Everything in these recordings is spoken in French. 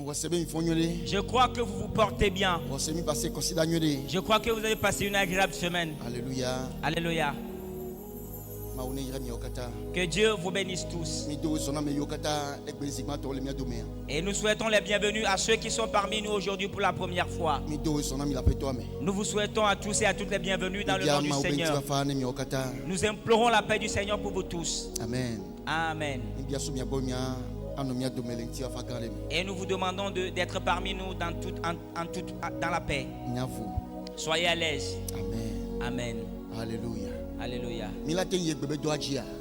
Je crois que vous vous portez bien. Je crois que vous avez passé une agréable semaine. Alléluia. Alléluia. Que Dieu vous bénisse tous. Et nous souhaitons les bienvenus à ceux qui sont parmi nous aujourd'hui pour la première fois. Nous vous souhaitons à tous et à toutes les bienvenus dans le nom du Seigneur. Nous implorons la paix du Seigneur pour vous tous. Amen. Amen. Et nous vous demandons d'être parmi nous dans la paix. Soyez à l'aise. Amen. Amen. Alléluia. Alléluia.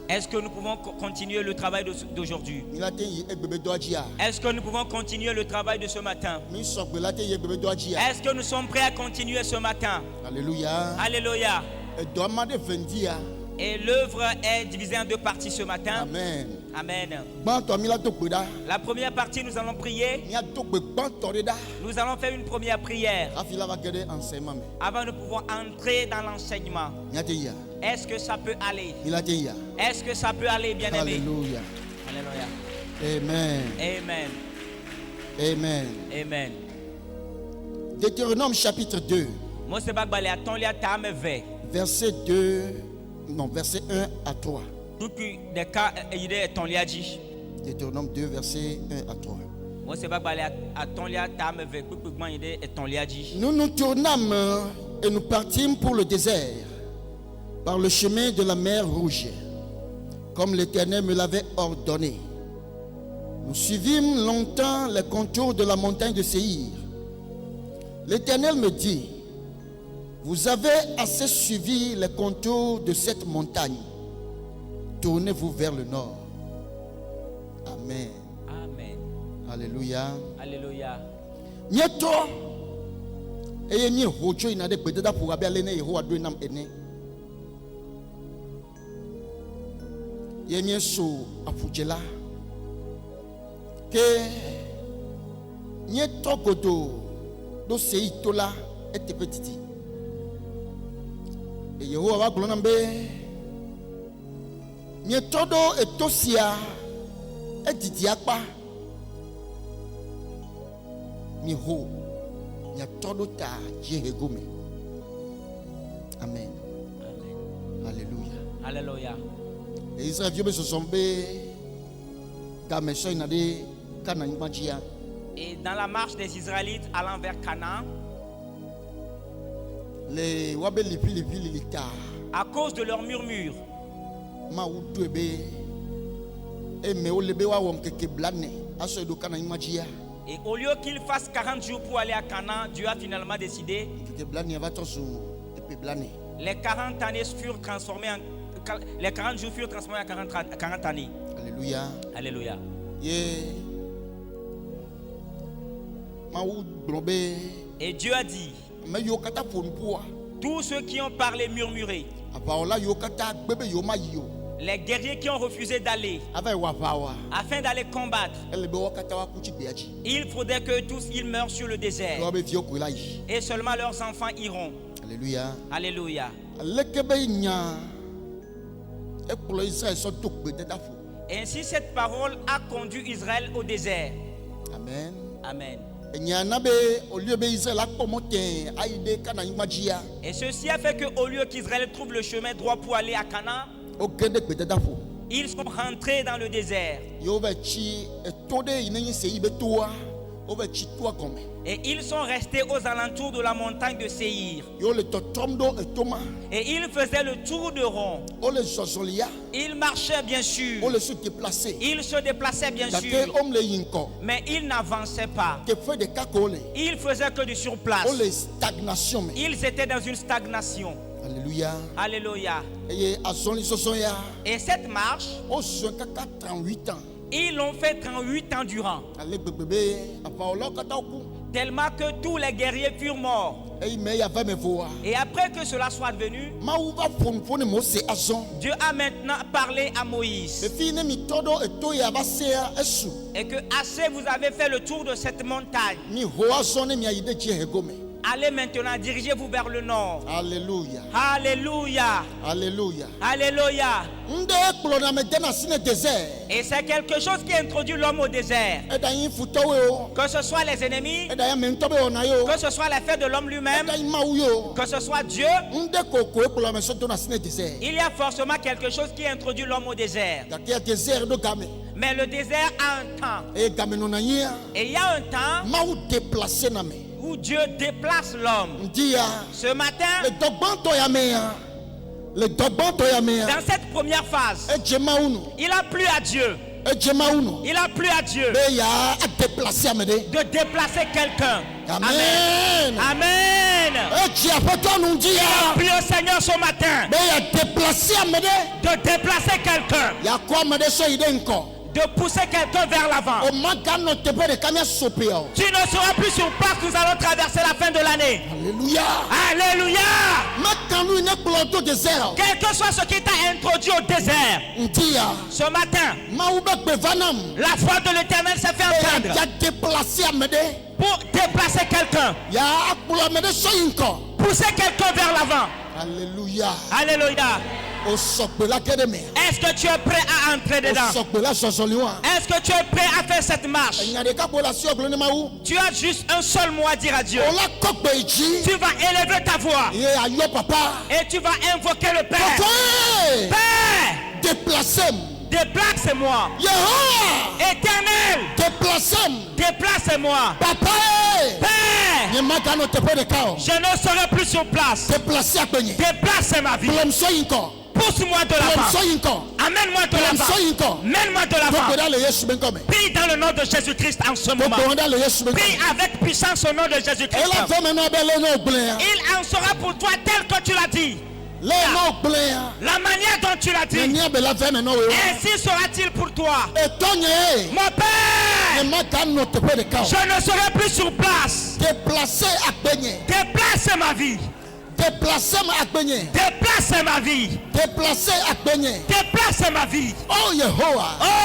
Est-ce que nous pouvons continuer le travail d'aujourd'hui? Est-ce que nous pouvons continuer le travail de ce matin? Est-ce que nous sommes prêts à continuer ce matin? Alléluia. Alléluia. Et l'œuvre est divisée en deux parties ce matin. Amen. Amen. La première partie, nous allons prier. Nous allons faire une première prière avant de pouvoir entrer dans l'enseignement. Est-ce que ça peut aller? Est-ce que ça peut aller, bien-aimé? Alléluia. Alléluia. Amen. Amen. Amen. Amen. Deutéronome chapitre 2. Verset 2. Non, verset 1 à 3. Deutéronome 2, verset 1 à 3. Nous nous tournâmes et nous partîmes pour le désert, par le chemin de la mer Rouge, comme l'Éternel me l'avait ordonné. Nous suivîmes longtemps les contours de la montagne de Séhir. L'Éternel me dit: vous avez assez suivi les contours de cette montagne. Tournez-vous vers le nord. Amen. Amen. Alléluia. Alléluia. Nieto. Eye nie hocho inade gbededa pour abia lene Yehowa do nam ene. Ye nie so afujela. Ke nieto godo do seitola etepetiti. Et Yehowa va glonambe mietodo etosia etidiakpa miho mietodo ta jehegome. Amen. Amen. Alléluia. Alléluia. Et Israël vieux se sont bé kameso inade kana imajia. Et dans la marche des Israélites allant vers Canaan, les wabe lipi lita à cause de leurs murmures, ma utuebe e me olebe wa wom keke blane aso edo kana imajia. Et au lieu qu'ils fassent 40 jours pour aller à Canaan, Dieu a finalement décidé keke blane va toso epe blane. Les 40 années furent transformées en les 40 jours furent transformés en 40 années. Alléluia. Alléluia. Et Dieu a dit: tous ceux qui ont parlé murmuré, les guerriers qui ont refusé d'aller afin d'aller combattre, il faudrait que tous ils meurent sur le désert et seulement leurs enfants iront. Alléluia. Alléluia. Et ainsi cette parole a conduit Israël au désert. Amen. Amen. Et ceci a fait qu'au lieu qu'Israël trouve le chemin droit pour aller à Canaan, ils sont rentrés dans le désert. Et ils sont restés aux alentours de la montagne de Séhir. Et ils faisaient le tour de rond. Ils marchaient bien sûr. Ils se déplaçaient bien sûr. Mais ils n'avançaient pas. Ils faisaient que du surplace. Ils étaient dans une stagnation. Alléluia. Alléluia. Et cette marche, ils l'ont fait 38 ans durant. Tellement que tous les guerriers furent morts. Et après que cela soit devenu, Dieu a maintenant parlé à Moïse. Et que assez vous avez fait le tour de cette montagne. Allez maintenant, dirigez-vous vers le nord. Alléluia. Alléluia. Alléluia. Alléluia. Et c'est quelque chose qui introduit l'homme au désert. Que ce soit les ennemis, que ce soit l'effet de l'homme lui-même, que ce soit Dieu, il y a forcément quelque chose qui introduit l'homme au désert. Mais le désert a un temps. Et il y a un temps où Dieu déplace l'homme. Ce matin, dans cette première phase, il a plu à Dieu. Il a plu à Dieu de déplacer quelqu'un. Amen. Amen. Il a plu au Seigneur ce matin de déplacer quelqu'un. De pousser quelqu'un vers l'avant. Tu ne seras plus sur place, nous allons traverser la fin de l'année. Alléluia. Alléluia. Quel que soit ce qui t'a introduit au désert, ce matin, la foi de l'Éternel s'est fait entendre pour déplacer quelqu'un. Pousser quelqu'un vers l'avant. Alléluia. Alléluia. Est-ce que tu es prêt à entrer dedans? Est-ce que tu es prêt à faire cette marche? Tu as juste un seul mot à dire à Dieu. Tu vas élever ta voix et tu vas invoquer le Père. Père, déplace-moi. Éternel, déplace-moi. Père, je ne serai plus sur place. Déplace ma vie. Pousse-moi de l'avant. Amène-moi de l'avant. Mène-moi de l'avant. Prie dans le nom de Jésus-Christ en ce moment. Prie avec puissance au nom de Jésus-Christ. Il en sera pour toi tel que tu l'as dit. La manière dont tu l'as dit, ainsi sera-t-il pour toi. Mon Père, je ne serai plus sur place. Déplace ma vie. Déplace ma vie. Déplace ma vie. Oh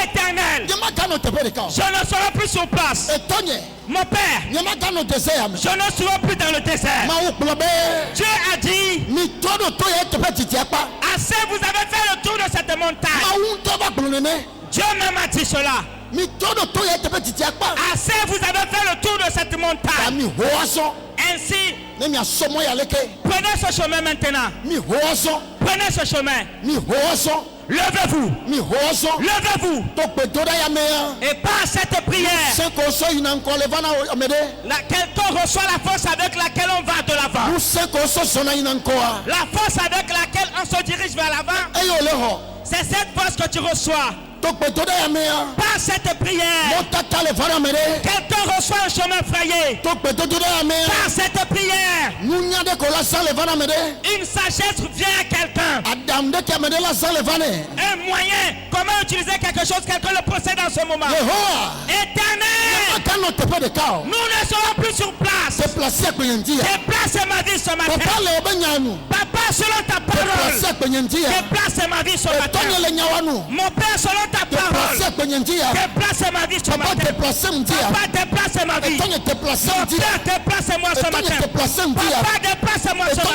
Éternel, je ne serai plus sur place. Mon Père, je ne serai plus dans le désert. Dieu a dit, assez vous avez fait le tour de cette montagne. Dieu même a dit cela. Assez vous avez fait le tour de cette montagne. Ainsi, prenez ce chemin maintenant. Prenez ce chemin. Levez-vous. Levez-vous. Et par cette prière, quelqu'un reçoit la force avec laquelle on va de l'avant. La force avec laquelle on se dirige vers l'avant. C'est cette force que tu reçois. Par cette prière, quelqu'un reçoit un chemin frayé. Par cette prière, une sagesse vient à quelqu'un. Un moyen, comment utiliser quelque chose, quelqu'un le possède en ce moment. Éternel, nous ne serons plus sur place. Déplace ma vie ce matin. Papa, selon ta parole, déplace ma vie ce matin. Mon Père, selon ta parole, déplace ma vie ce matin. Papa, déplace ma vie. Mon Père, déplace-moi ce matin. Papa, déplace-moi ce matin.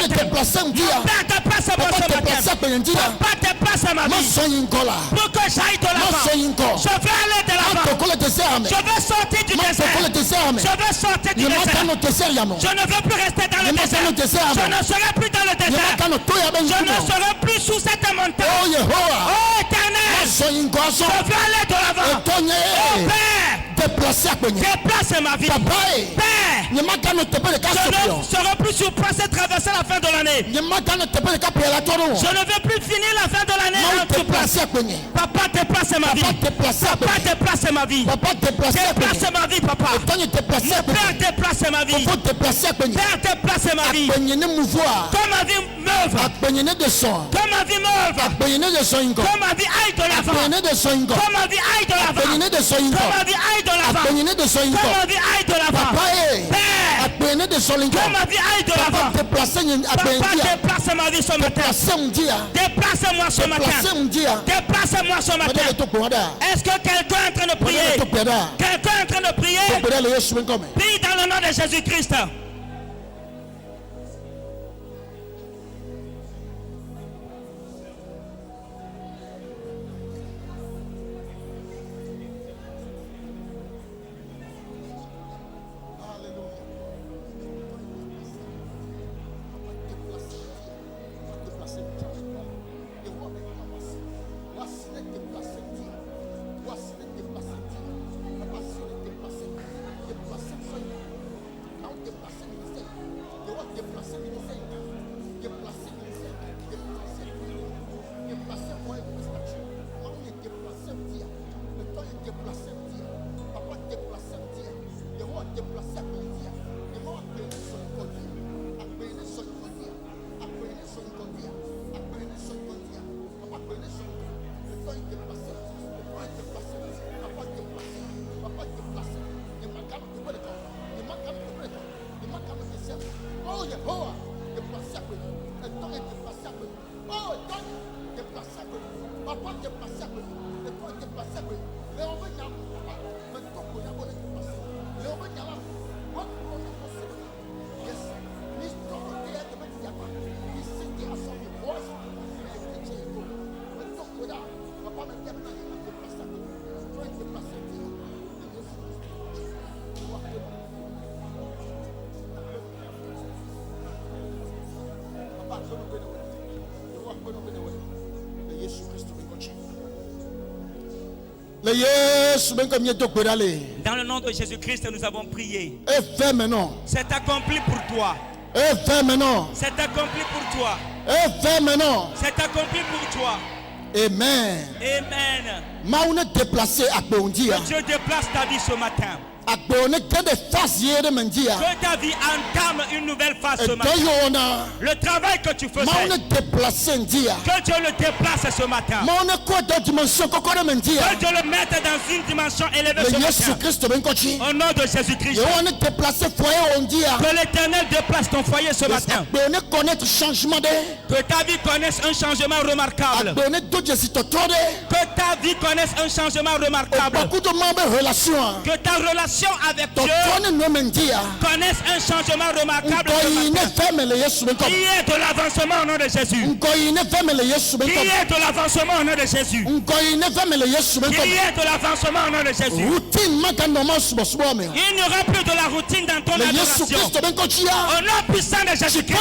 Mon Père, déplace-moi ce matin. Papa, déplace ma vie pour que j'aille de l'avant. Je veux aller de l'avant. Je veux sortir du désert. Je veux sortir du désert. Je ne veux plus rester dans le désert. Je ne serai plus dans le désert. Je ne serai plus sous cette montagne. Oh Éternel, je veux aller de l'avant. Oh Père, déplace ma vie. Père, je ne serai plus sur place et traverser la fin de l'année. Je ne veux plus finir la fin de l'année en place. Papa, déplace ma vie. Papa, déplace ma vie. Déplace ma vie, papa. Mon Père, déplace ma vie. Père, déplace ma vie. Que ma vie m'œuvre. Que ma vie m'œuvre. Que ma vie aille de l'avant. Que ma vie aille de l'avant. Que ma vie aille de l'avant. Que ma vie aille de l'avant. Père, que ma vie aille de l'avant. Papa, déplace ma vie ce matin. Déplace-moi ce matin. Déplace-moi ce matin. Est-ce que quelqu'un est en train de prier? Quelqu'un est en train de prier? Prie dans le nom de Jésus-Christ. Dans le nom de Jésus-Christ, nous avons prié. C'est accompli pour toi. C'est accompli pour toi. C'est accompli pour toi. Amen. Amen. Que Dieu déplace ta vie ce matin. Que ta vie entame une nouvelle phase ce matin. Le travail que tu faisais, que Dieu le déplace ce matin. Que Dieu le mette dans une dimension élevée ce matin. Au nom de Jésus-Christ. Que l'Éternel déplace ton foyer ce matin. Que ta vie connaisse un changement remarquable. Que ta vie connaisse un changement remarquable. Que ta relation avec Dieu connaisse un changement remarquable. Qui est de l'avancement au nom de Jésus. Qui est de l'avancement au nom de Jésus. Qui est de l'avancement au nom de Jésus. Il n'y aura plus de la routine dans ton adoration. Au nom puissant de Jésus-Christ.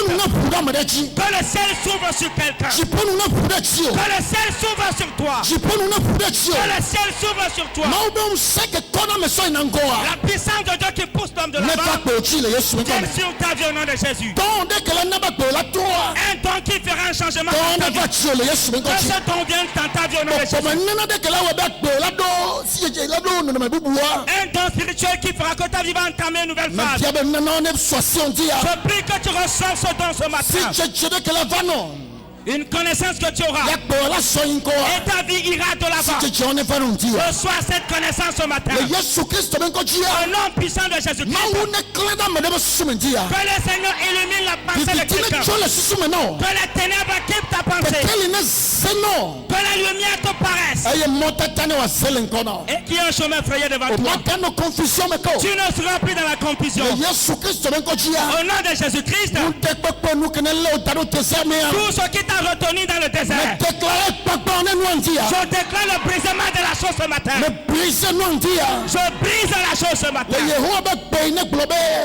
Que le ciel s'ouvre sur quelqu'un. Que le ciel s'ouvre sur toi. Que le ciel s'ouvre sur toi. La puissance de Dieu qui pousse l'homme de l'avant. Viens sur ta vie au nom de Jésus. Un don qui fera un changement dans ta vie. Que ce don vienne dans ta vie au nom de Jésus. Un don spirituel qui fera que ta vie va entamer une nouvelle phase. Je prie que tu reçoives ce don ce matin. Une connaissance que tu auras. Et ta vie ira de l'avant. Reçois cette connaissance ce matin. Au nom puissant de Jésus-Christ. Que le Seigneur illumine la pensée de quelqu'un. Que les ténèbres quittent ta pensée. Que la lumière te paraisse. Et qu'il y ait un chemin frayé devant toi. Tu ne seras plus dans la confusion. Au nom de Jésus-Christ. Tout ce qui t'a retenu dans le désert. Je déclare le brisement de la chose ce matin. Je brise la chose ce matin.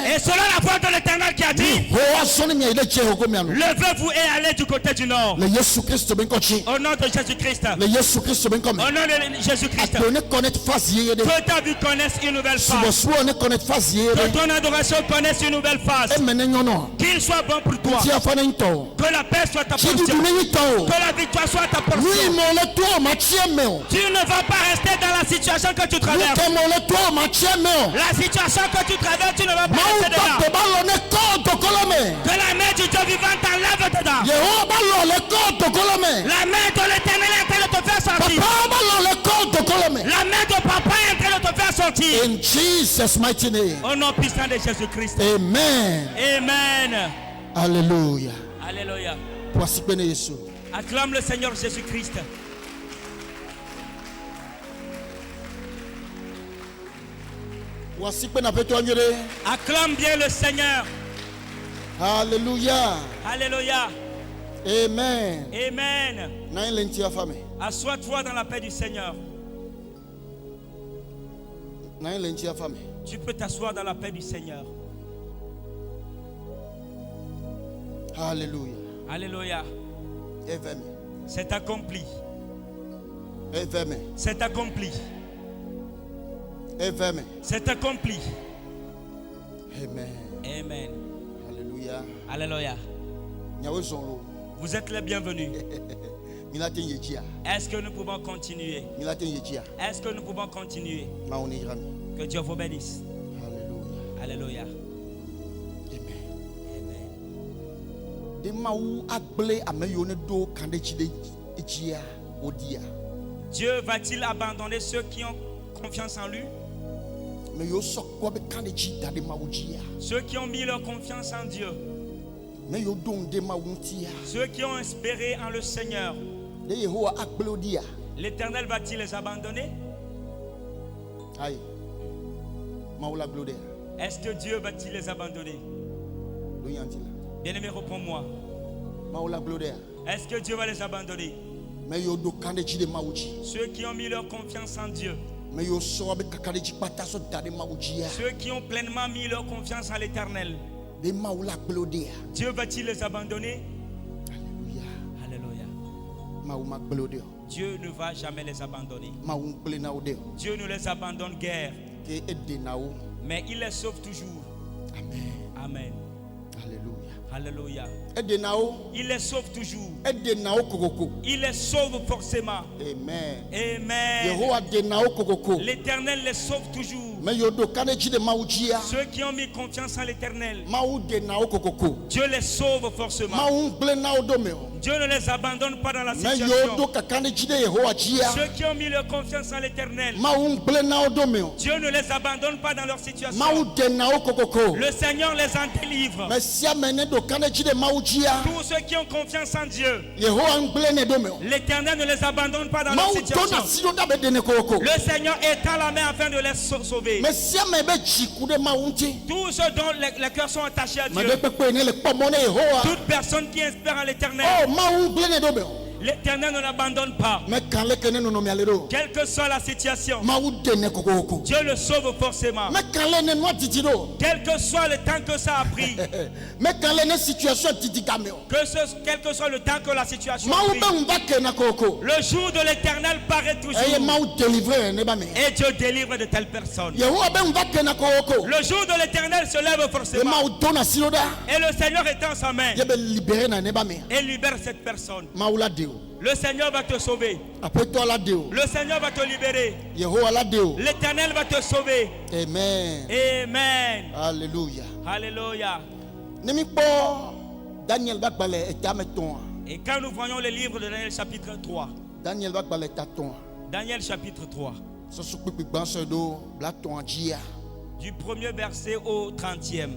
Et selon la voix de l'Éternel qui a dit, levez-vous et allez du côté du nord. Au nom de Jésus-Christ. Au nom de Jésus-Christ. Que ta vie connaisse une nouvelle phase. Que ton adoration connaisse une nouvelle phase. Qu'il soit bon pour toi. Que la paix soit ta portion. Que la victoire soit ta portion. Tu ne vas pas rester dans la situation que tu traverses. La situation que tu traverses, tu ne vas pas rester dedans. Que la main du Dieu vivant t'enlève dedans. La main de l'Éternel est en train de te faire sortir. La main de papa est en train de te faire sortir. In Jesus' mighty name. Au nom puissant de Jésus-Christ. Amen. Amen. Alléluia. Alléluia. Acclame le Seigneur Jésus-Christ. Acclame bien le Seigneur. Alléluia. Alléluia. Amen. Amen. Assois-toi dans la paix du Seigneur. Tu peux t'asseoir dans la paix du Seigneur. Alléluia. Alléluia. C'est accompli. C'est accompli. C'est accompli. Amen. Amen. Alléluia. Alléluia. Vous êtes les bienvenus. Est-ce que nous pouvons continuer? Est-ce que nous pouvons continuer? Que Dieu vous bénisse. Alléluia. Alléluia. Amen. Dieu va-t-il abandonner ceux qui ont confiance en lui? Ceux qui ont mis leur confiance en Dieu. Ceux qui ont espéré en le Seigneur. L'Éternel va-t-il les abandonner? Est-ce que Dieu va-t-il les abandonner? Bien-aimé, réponds-moi. Est-ce que Dieu va les abandonner? Ceux qui ont mis leur confiance en Dieu. Ceux qui ont pleinement mis leur confiance en l'Éternel. Dieu va-t-il les abandonner? Alléluia. Dieu ne va jamais les abandonner. Dieu ne les abandonne guère. Mais il les sauve toujours. Amen. Alléluia. Il les sauve toujours. Il les sauve forcément. Amen. L'Éternel les sauve toujours. Ceux qui ont mis confiance en l'Éternel, Dieu les sauve forcément. Dieu ne les abandonne pas dans la situation. Ceux qui ont mis leur confiance en l'Éternel, Dieu ne les abandonne pas dans leur situation. Le Seigneur les en délivre. Tous ceux qui ont confiance en Dieu, l'Éternel ne les abandonne pas dans leur situation. Le Seigneur étend la main afin de les sauver. Tous ceux dont les cœurs sont attachés à Dieu, toute personne qui espère en l'Éternel, l'Éternel ne l'abandonne pas. Quelle que soit la situation, Dieu le sauve forcément. Quel que soit le temps que ça a pris, quel que soit le temps que la situation a pris, le jour de l'Éternel paraît toujours. Et Dieu délivre de telles personnes. Le jour de l'Éternel se lève forcément. Et le Seigneur étend sa main et libère cette personne. Le Seigneur va te sauver. Le Seigneur va te libérer. L'Éternel va te sauver. Amen. Amen. Alléluia. Alléluia. Et quand nous voyons le livre de Daniel chapitre 3. Daniel chapitre 3. Du premier verset au 30e.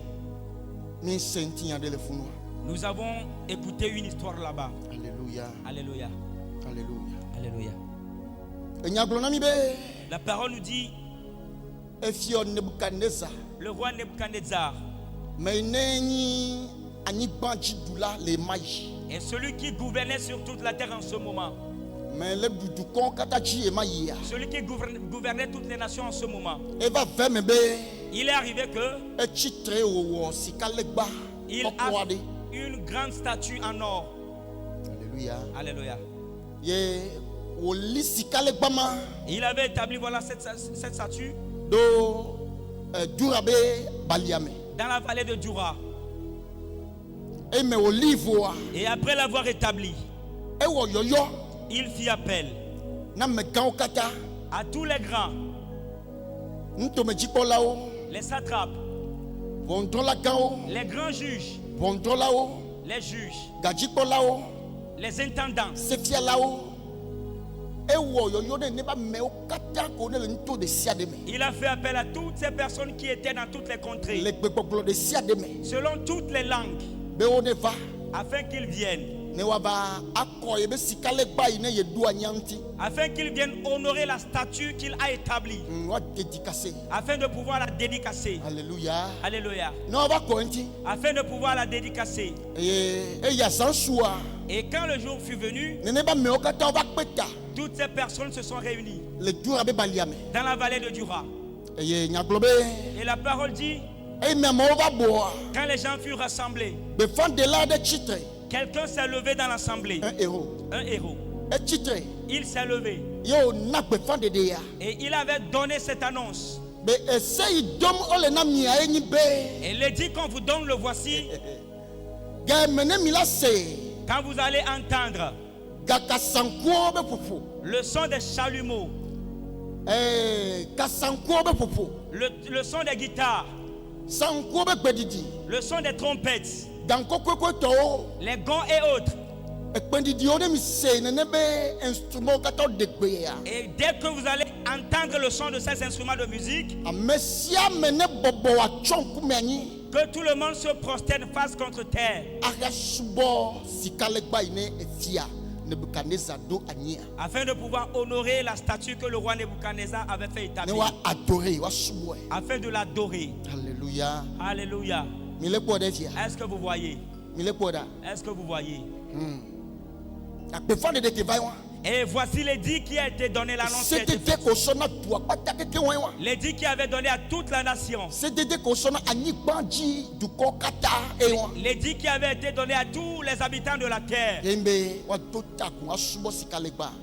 Nous avons écouté une histoire là-bas. Alléluia. Alléluia. Alléluia. Alléluia. La parole nous dit, le roi Nebuchadnezzar est celui qui gouvernait sur toute la terre en ce moment. Celui qui gouvernait toutes les nations en ce moment. Il est arrivé que il a une grande statue en or. Alléluia. Alléluia. Il avait établi cette statue dans la vallée de Dura. Et après l'avoir établi, il fit appel à tous les grands, les satrapes, les grands juges, les juges, les intendants. Il a fait appel à toutes ces personnes qui étaient dans toutes les contrées, selon toutes les langues, afin qu'ils viennent. Afin qu'ils viennent honorer la statue qu'il a établie, afin de pouvoir la dédicacer. Alléluia. Alléluia. Afin de pouvoir la dédicacer. Et quand le jour fut venu, toutes ces personnes se sont réunies dans la vallée de Dura. Et la parole dit, quand les gens furent rassemblés, quelqu'un s'est levé dans l'assemblée. Un héros. Il s'est levé. Et il avait donné cette annonce. Et il dit quand vous donne le voici, quand vous allez entendre le son des chalumeaux, le son des guitares, le son des trompettes, les gants et autres. Et dès que vous allez entendre le son de ces instruments de musique, que tout le monde se prosterne face contre terre, afin de pouvoir honorer la statue que le roi Nebuchadnezzar avait fait établir, afin de l'adorer. Alléluia. Alléluia. Est-ce que vous voyez? Est-ce que vous voyez? Et voici l'édit qui a été donné, l'annonce. L'édit qui avait donné à toute la nation. L'édit qui avait été donné à tous les habitants de la terre.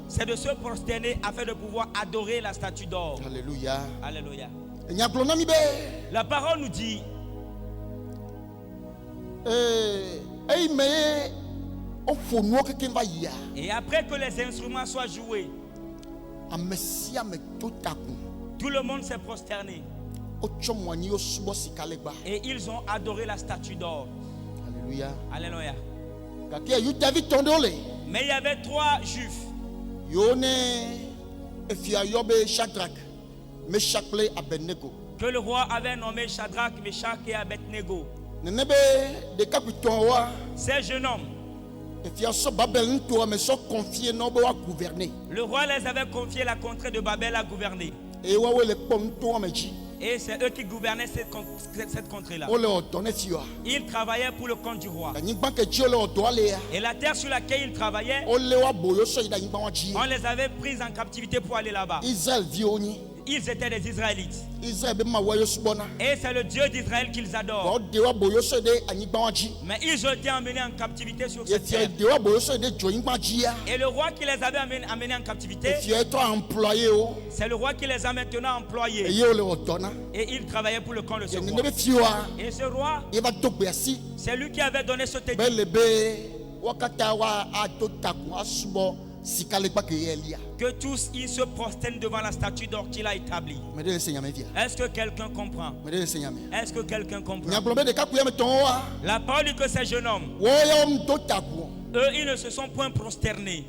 C'est de se prosterner afin de pouvoir adorer la statue d'or. Alléluia. Alléluia. La parole nous dit, et après que les instruments soient joués, tout le monde s'est prosterné. Et ils ont adoré la statue d'or. Alléluia. Alléluia. Mais il y avait 3 juifs. Que le roi avait nommé Shadrach, Meshach et Abednego. Ces jeunes hommes, le roi les avait confié la contrée de Babel à gouverner. Et c'est eux qui gouvernaient cette contrée-là. Ils travaillaient pour le compte du roi. Et la terre sur laquelle ils travaillaient, on les avait pris en captivité pour aller là-bas. Ils étaient des Israélites. Et c'est le Dieu d'Israël qu'ils adorent. Mais ils ont été emmenés en captivité sur cette terre. Et le roi qui les avait emmenés en captivité, c'est le roi qui les a maintenant employés. Et ils travaillaient pour le compte de ce roi. Et ce roi, c'est lui qui avait donné ce édit. Que tous ils se prosternent devant la statue d'or qu'il a établie. Est-ce que quelqu'un comprend? Est-ce que quelqu'un comprend? La parole dit que ces jeunes hommes, eux, ils ne se sont point prosternés.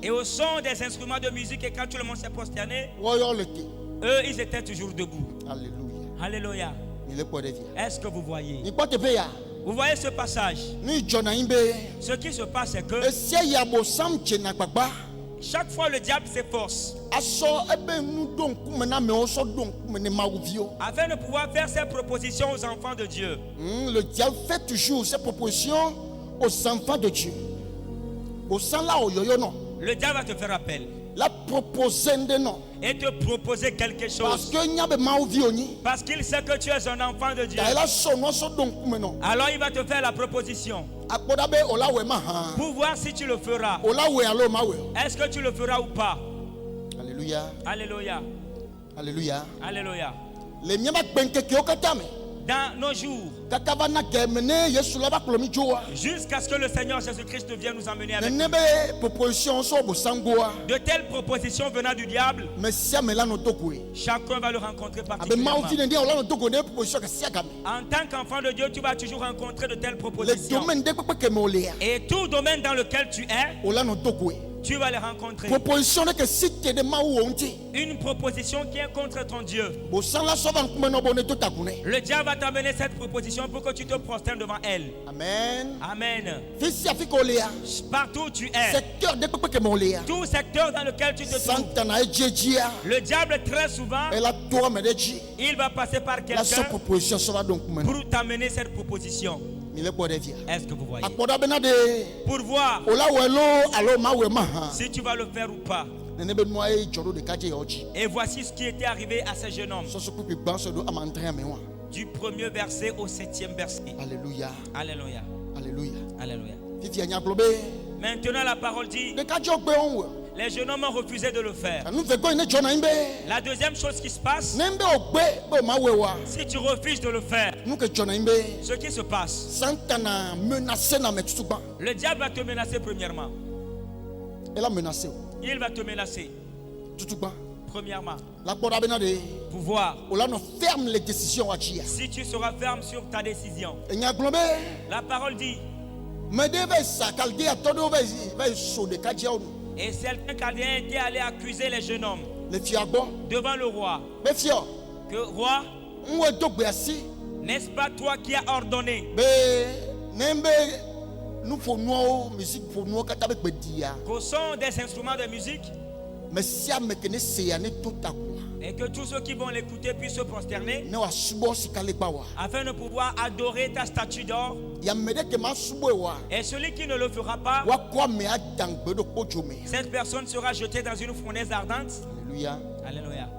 Et au son des instruments de musique, et quand tout le monde s'est prosterné, eux, ils étaient toujours debout. Alléluia. Est-ce que vous voyez? Vous voyez ce passage? Ce qui se passe, c'est que chaque fois le diable s'efforce afin de pouvoir faire ses propositions aux enfants de Dieu. Le diable fait toujours ses propositions aux enfants de Dieu. Le diable va te faire appel. La proposer de non. Et te proposer quelque chose. Parce qu'il sait que tu es un enfant de Dieu. Alors il va te faire la proposition pour voir si tu le feras. Est-ce que tu le feras ou pas? Alléluia. Alléluia. Alléluia. Alléluia. Dans nos jours, jusqu'à ce que le Seigneur Jésus-Christ vienne nous emmener avec lui. De telles propositions venant du diable, chacun va le rencontrer particulièrement. En tant qu'enfant de Dieu, tu vas toujours rencontrer de telles propositions. Et tout domaine dans lequel tu es, tu vas les rencontrer. Une proposition qui est contre ton Dieu. Le diable va t'amener cette proposition pour que tu te prosternes devant elle. Amen. Amen. Partout où tu es, tout secteur dans lequel tu te trouves, le diable très souvent, il va passer par quelqu'un pour t'amener cette proposition. Est-ce que vous voyez? Pour voir si tu vas le faire ou pas. Et voici ce qui était arrivé à ces jeunes hommes. Du 1er verset au 7e verset. Alléluia. Alléluia. Alléluia. Alléluia. Maintenant la parole dit, les jeunes hommes ont refusé de le faire. La deuxième chose qui se passe, si tu refuses de le faire, ce qui se passe, le diable va te menacer premièrement. Il va te menacer. Premièrement, pouvoir. Ferme les décisions. Si tu seras ferme sur ta décision, la parole dit, et certains Chaldéens étaient allés accuser les jeunes hommes devant le roi. Que roi, n'est-ce pas toi qui as ordonné qu'au son des instruments de musique, et que tous ceux qui vont l'écouter puissent se prosterner afin de pouvoir adorer ta statue d'or, et celui qui ne le fera pas, cette personne sera jetée dans une fournaise ardente. Alléluia. Alléluia.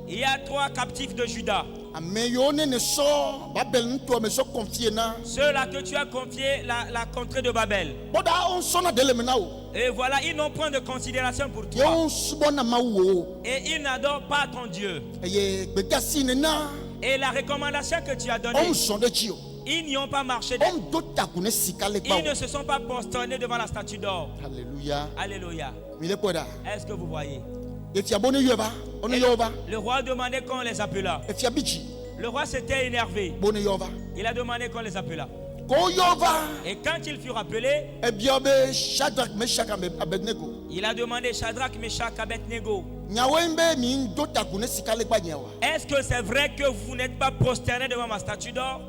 Il y a 3 captifs de Juda. Ceux-là que tu as confiés la contrée de Babel. Et voilà, ils n'ont point de considération pour toi. Et ils n'adorent pas ton Dieu. Et la recommandation que tu as donnée, ils n'y ont pas marché. Ils ne se sont pas prosternés devant la statue d'or. Alléluia. Alléluia. Est-ce que vous voyez? Le roi demandait qu'on les appela. Le roi s'était énervé. Il a demandé qu'on les appela. Et quand ils furent appelés, il a demandé Shadrach, Meshach, Abednego, est-ce que c'est vrai que vous n'êtes pas prosterné devant ma statue d'or?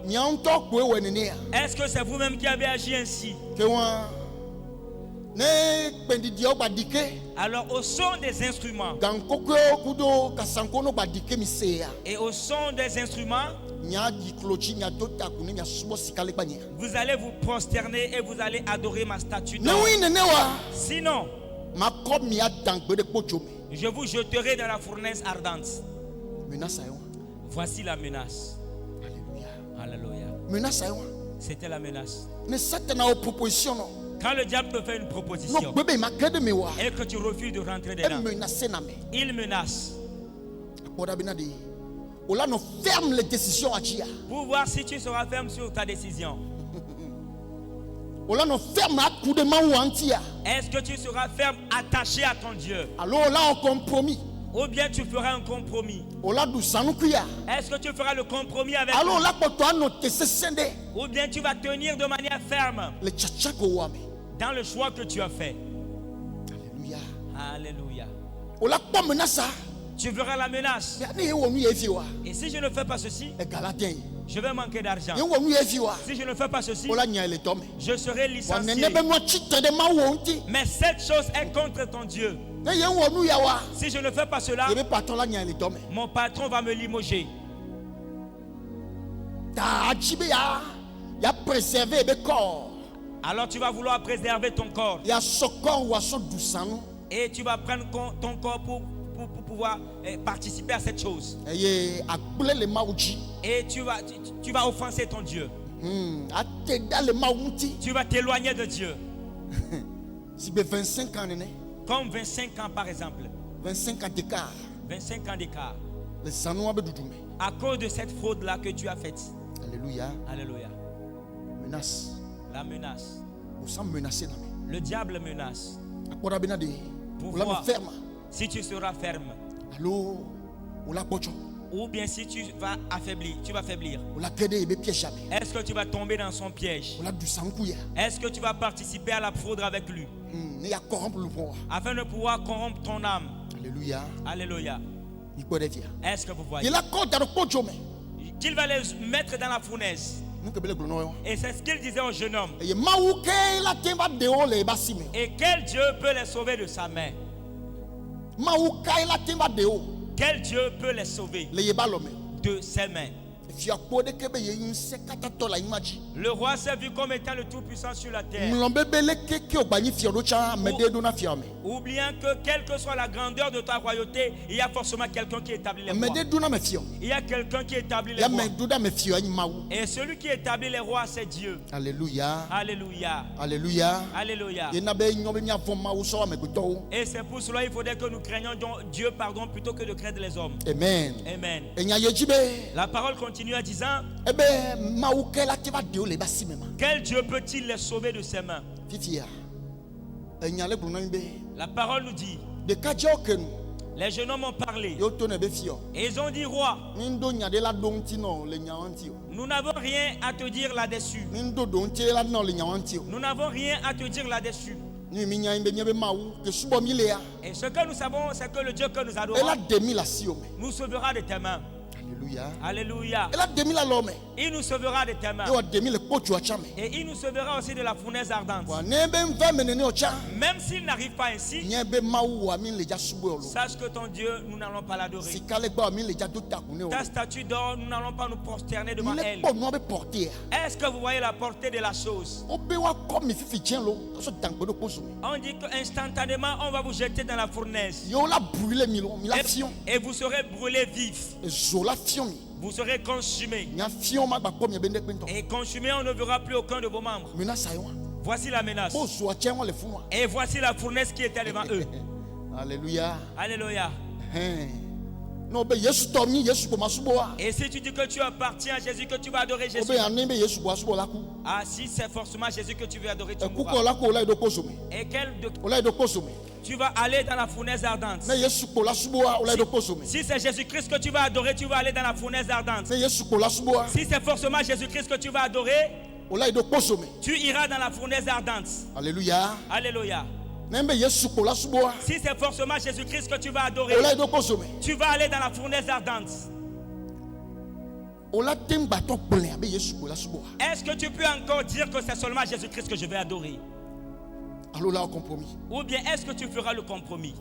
Est-ce que c'est vous-même qui avez agi ainsi? Alors au son des instruments et au son des instruments, vous allez vous prosterner et vous allez adorer ma statue d'or. Sinon, je vous jeterai dans la fournaise ardente. Voici la menace. Alléluia. C'était la menace. Quand le diable te fait une proposition et que tu refuses de rentrer dedans, il menace. Ferme les décisions. Pour voir si tu seras ferme sur ta décision. Est-ce que tu seras ferme attaché à ton Dieu? Alors là, on compromis. Ou bien tu feras un compromis. Est-ce que tu feras le compromis avec lui? Ou bien tu vas tenir de manière ferme dans le choix que tu as fait. Alléluia. Alléluia. Tu verras la menace. Et si je ne fais pas ceci, je vais manquer d'argent. Si je ne fais pas ceci, je serai licencié. Mais cette chose est contre ton Dieu. Si je ne fais pas cela, mon patron va me limoger. Alors tu vas vouloir préserver ton corps. Et tu vas prendre ton corps pour pouvoir participer à cette chose. Et tu vas offenser ton Dieu. Tu vas t'éloigner de Dieu. Comme 25 ans par exemple. 25 ans d'écart. À cause de cette fraude-là que tu as faite. Alléluia. Alléluia. La menace. Le diable menace. Pour voir si tu seras ferme. Ou bien si tu vas affaiblir. Est-ce que tu vas tomber dans son piège? Est-ce que tu vas participer à la fraude avec lui? Afin de pouvoir corrompre ton âme. Alléluia. Alléluia. Est-ce que vous voyez? Qu'il va les mettre dans la fournaise. Et c'est ce qu'il disait au jeune homme. Et quel Dieu peut les sauver de sa main? Quel Dieu peut les sauver de ses mains? Le roi s'est vu comme étant le tout-puissant sur la terre. Oubliant que quelle que soit la grandeur de ta royauté, il y a forcément quelqu'un qui établit les rois. Il y a quelqu'un qui établit les rois. Et celui qui établit les rois, c'est Dieu. Alléluia. Alléluia. Alléluia. Alléluia. Et c'est pour cela qu'il faudrait que nous craignions Dieu plutôt que de craindre les hommes. Amen. Amen. La parole continue en disant: quel Dieu peut-il les sauver de ses mains? La parole nous dit: les jeunes hommes ont parlé et ils ont dit: roi, nous n'avons rien à te dire là-dessus. Nous n'avons rien à te dire là-dessus. Et ce que nous savons, c'est que le Dieu que nous adorons nous sauvera de tes mains. Alléluia. Alléluia. Il nous sauvera de tes mains. Et il nous sauvera aussi de la fournaise ardente. Même s'il n'arrive pas ainsi, sache que ton Dieu, nous n'allons pas l'adorer. Ta statue d'or, nous n'allons pas nous prosterner devant elle. Est-ce que vous voyez la portée de la chose? On dit qu'instantanément, on va vous jeter dans la fournaise. Et vous serez brûlés vifs. Vous serez consumés. Et consumés, on ne verra plus aucun de vos membres. Voici la menace. Et voici la fournaise qui était devant eux. Alléluia. Alléluia. Et si tu dis que tu appartiens à Jésus, que tu vas adorer Jésus, si c'est forcément Jésus que tu veux adorer, tu mourras. Et tu vas aller dans la fournaise ardente. Si c'est Jésus-Christ que tu vas adorer, tu vas aller dans la fournaise ardente. Si c'est forcément Jésus-Christ que tu vas adorer, tu iras dans la fournaise ardente. Alléluia. Alléluia. Si c'est forcément Jésus-Christ que tu vas adorer, tu vas aller dans la fournaise ardente. Est-ce que tu peux encore dire que c'est seulement Jésus-Christ que je vais adorer? Ou bien est-ce que tu feras le compromis?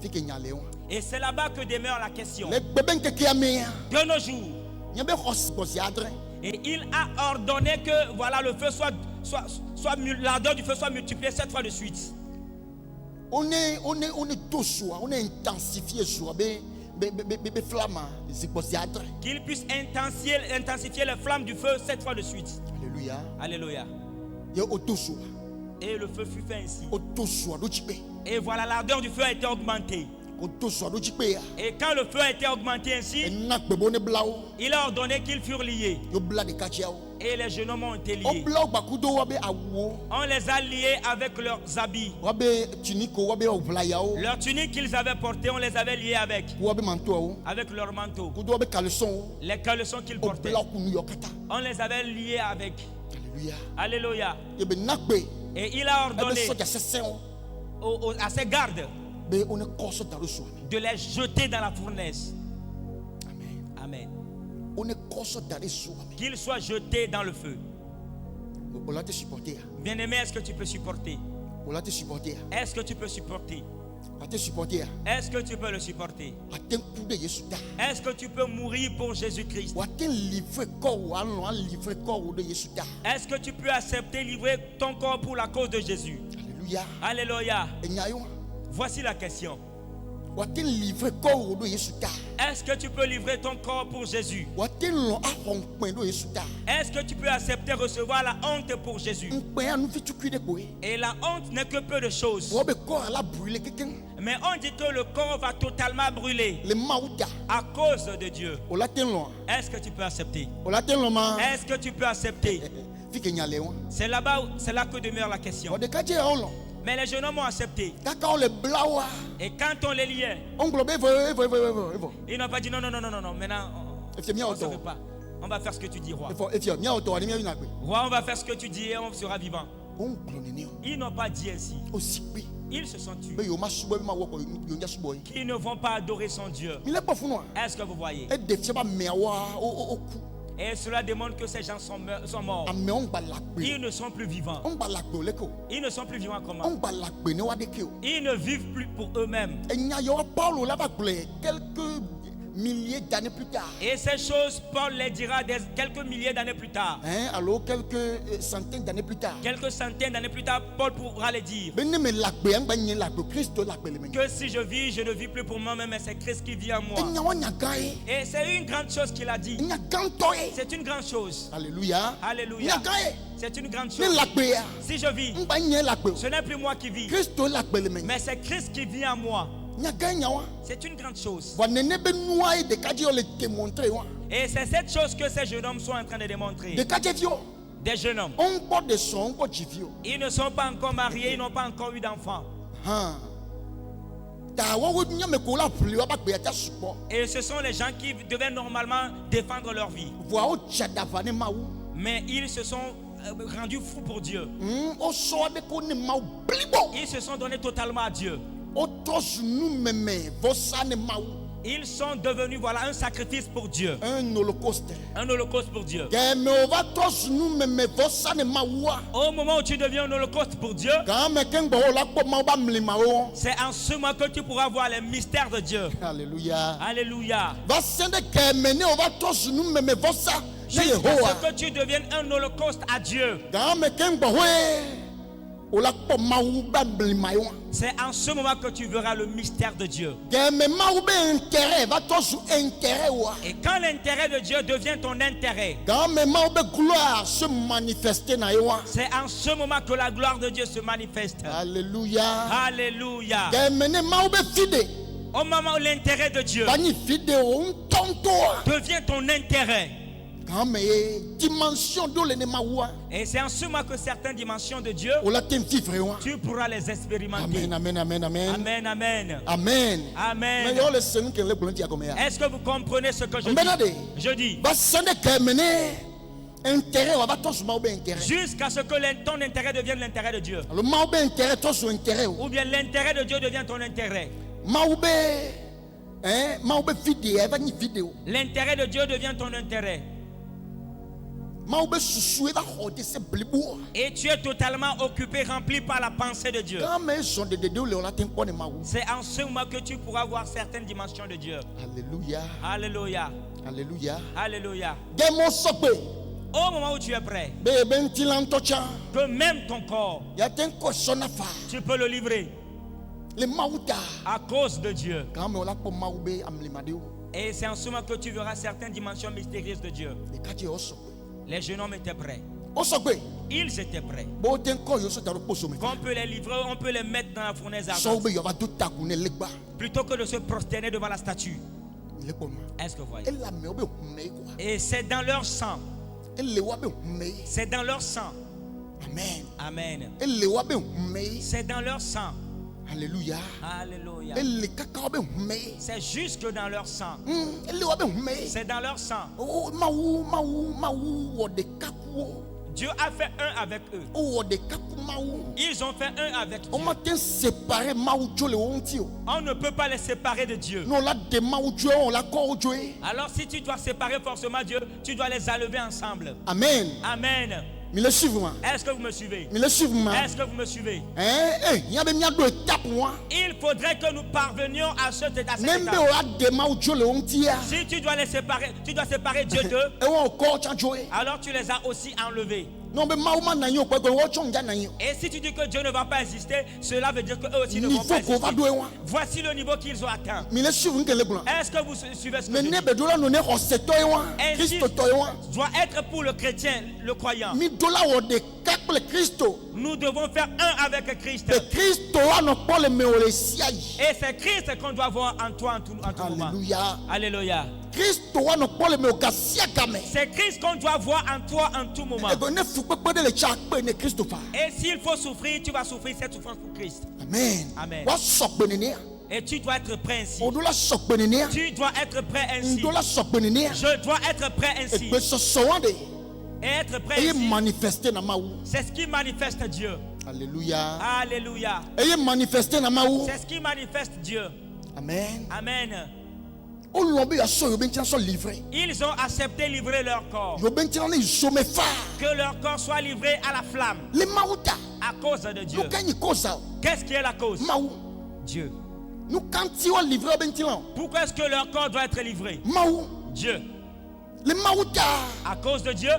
Et c'est là-bas que demeure la question. De nos jours. Et il a ordonné que voilà, le feu l'ardeur du feu soit multipliée 7 fois de suite. On est intensifié sur qu'il puisse intensifier les flammes du feu 7 fois de suite. Alléluia. Alléluia. Et le feu fut fait ainsi. Et voilà, l'ardeur du feu a été augmentée. Et quand le feu a été augmenté ainsi, il a ordonné qu'ils furent liés. Et les jeunes hommes ont été liés. On les a liés avec leurs habits. Leurs tuniques qu'ils avaient portées, on les avait liés avec leurs manteaux. Les caleçons qu'ils portaient, on les avait liés avec. Alléluia. Et il a ordonné à ses gardes de les jeter dans la fournaise. Amen. Qu'ils soient jetés dans le feu. Bien-aimé, est-ce que tu peux supporter? Est-ce que tu peux supporter? Est-ce que tu peux le supporter? Est-ce que tu peux mourir pour Jésus-Christ? Est-ce que tu peux accepter livrer ton corps pour la cause de Jésus? Alléluia. Voici la question. Est-ce que tu peux livrer ton corps pour Jésus? Est-ce que tu peux accepter recevoir la honte pour Jésus? Et la honte n'est que peu de choses. Mais on dit que le corps va totalement brûler à cause de Dieu. Est-ce que tu peux accepter? Est-ce que tu peux accepter? C'est là que demeure la question. Mais les jeunes hommes ont accepté. Et quand on les liait, ils n'ont pas dit non, maintenant on ne se veut pas. On va faire ce que tu dis, roi. Roi, on va faire ce que tu dis et on sera vivant. Ils n'ont pas dit ainsi. Ils se sont tués. Ils ne vont pas adorer son Dieu. Est-ce que vous voyez? Et cela démontre que ces gens sont morts. Ils ne sont plus vivants. Ils ne sont plus vivants comment? Ils ne vivent plus pour eux-mêmes. milliers d'années plus tard. Et ces choses, Paul les dira quelques milliers d'années plus tard. Alors quelques centaines d'années plus tard. Quelques centaines d'années plus tard, Paul pourra les dire. Que si je vis, je ne vis plus pour moi-même, mais c'est Christ qui vit en moi. Et c'est une grande chose qu'il a dit. C'est une grande chose. Alléluia. Alléluia. C'est une grande chose. Si je vis, ce n'est plus moi qui vis, mais c'est Christ qui vit en moi. C'est une grande chose. Et c'est cette chose que ces jeunes hommes sont en train de démontrer. Des jeunes hommes. Ils ne sont pas encore mariés, ils n'ont pas encore eu d'enfants. Et ce sont les gens qui devaient normalement défendre leur vie. Mais ils se sont rendus fous pour Dieu. Ils se sont donnés totalement à Dieu. Ils sont devenus un sacrifice pour Dieu. Un holocauste pour Dieu. Au moment où tu deviens un holocauste pour Dieu, c'est en ce moment que tu pourras voir les mystères de Dieu. Alléluia. Alléluia. Jusqu'à ce que tu deviennes un holocauste à Dieu. C'est en ce moment que tu verras le mystère de Dieu. Et quand l'intérêt de Dieu devient ton intérêt, c'est en ce moment que la gloire de Dieu se manifeste. Alléluia. Alléluia. Au moment où l'intérêt de Dieu devient ton intérêt. Et c'est en ce moment que certaines dimensions de Dieu, tu pourras les expérimenter. Amen, amen, amen. Amen, amen. Amen. Amen. Est-ce que vous comprenez ce que je dis? Je dis. Jusqu'à ce que ton intérêt devienne l'intérêt de Dieu. Ou bien l'intérêt de Dieu devient ton intérêt. L'intérêt de Dieu devient ton intérêt. Et tu es totalement occupé, rempli par la pensée de Dieu. C'est en ce moment que tu pourras voir certaines dimensions de Dieu. Alléluia. Alléluia. Alléluia. Alléluia. Au moment où tu es prêt, que même ton corps, tu peux le livrer à cause de Dieu. Et c'est en ce moment que tu verras certaines dimensions mystérieuses de Dieu. Les jeunes hommes étaient prêts. Ils étaient prêts. Qu'on peut les livrer, on peut les mettre dans la fournaise ardente. Plutôt que de se prosterner devant la statue. Est-ce que vous voyez? Et c'est dans leur sang. C'est dans leur sang. Amen. Amen. C'est dans leur sang. Alléluia. Alléluia. C'est jusque dans leur sang. C'est dans leur sang. Dieu a fait un avec eux. Ils ont fait un avec Dieu. On ne peut pas les séparer de Dieu. Alors si tu dois séparer forcément Dieu, tu dois les enlever ensemble. Amen. Amen. Est-ce que vous me suivez? Est-ce que vous me suivez? Il faudrait que nous parvenions à cette étape. Si tu dois les séparer, tu dois séparer Dieu d'eux. Alors tu les as aussi enlevés. Et si tu dis que Dieu ne va pas exister, cela veut dire qu'eux aussi ne vont pas exister. Voici le niveau qu'ils ont atteint. Est-ce que vous suivez ce que je dis? Ainsi doit être pour le chrétien, le croyant. Nous devons faire un avec Christ. Et c'est Christ qu'on doit voir en toi en tout moment. Alléluia. C'est Christ qu'on doit voir en toi en tout moment. Et s'il faut souffrir, tu vas souffrir cette souffrance pour Christ. Amen. Amen. Et tu dois être prêt ainsi. Tu dois être prêt ainsi. Je dois être prêt ainsi. Et être prêt ainsi. C'est ce qui manifeste Dieu. Alléluia. Alléluia. C'est ce qui manifeste Dieu. Amen. Amen. Ils ont accepté livrer leur corps. Que leur corps soit livré à la flamme. À cause de Dieu. Qu'est-ce qui est la cause? Dieu. Pourquoi est-ce que leur corps doit être livré? Dieu. À cause de Dieu,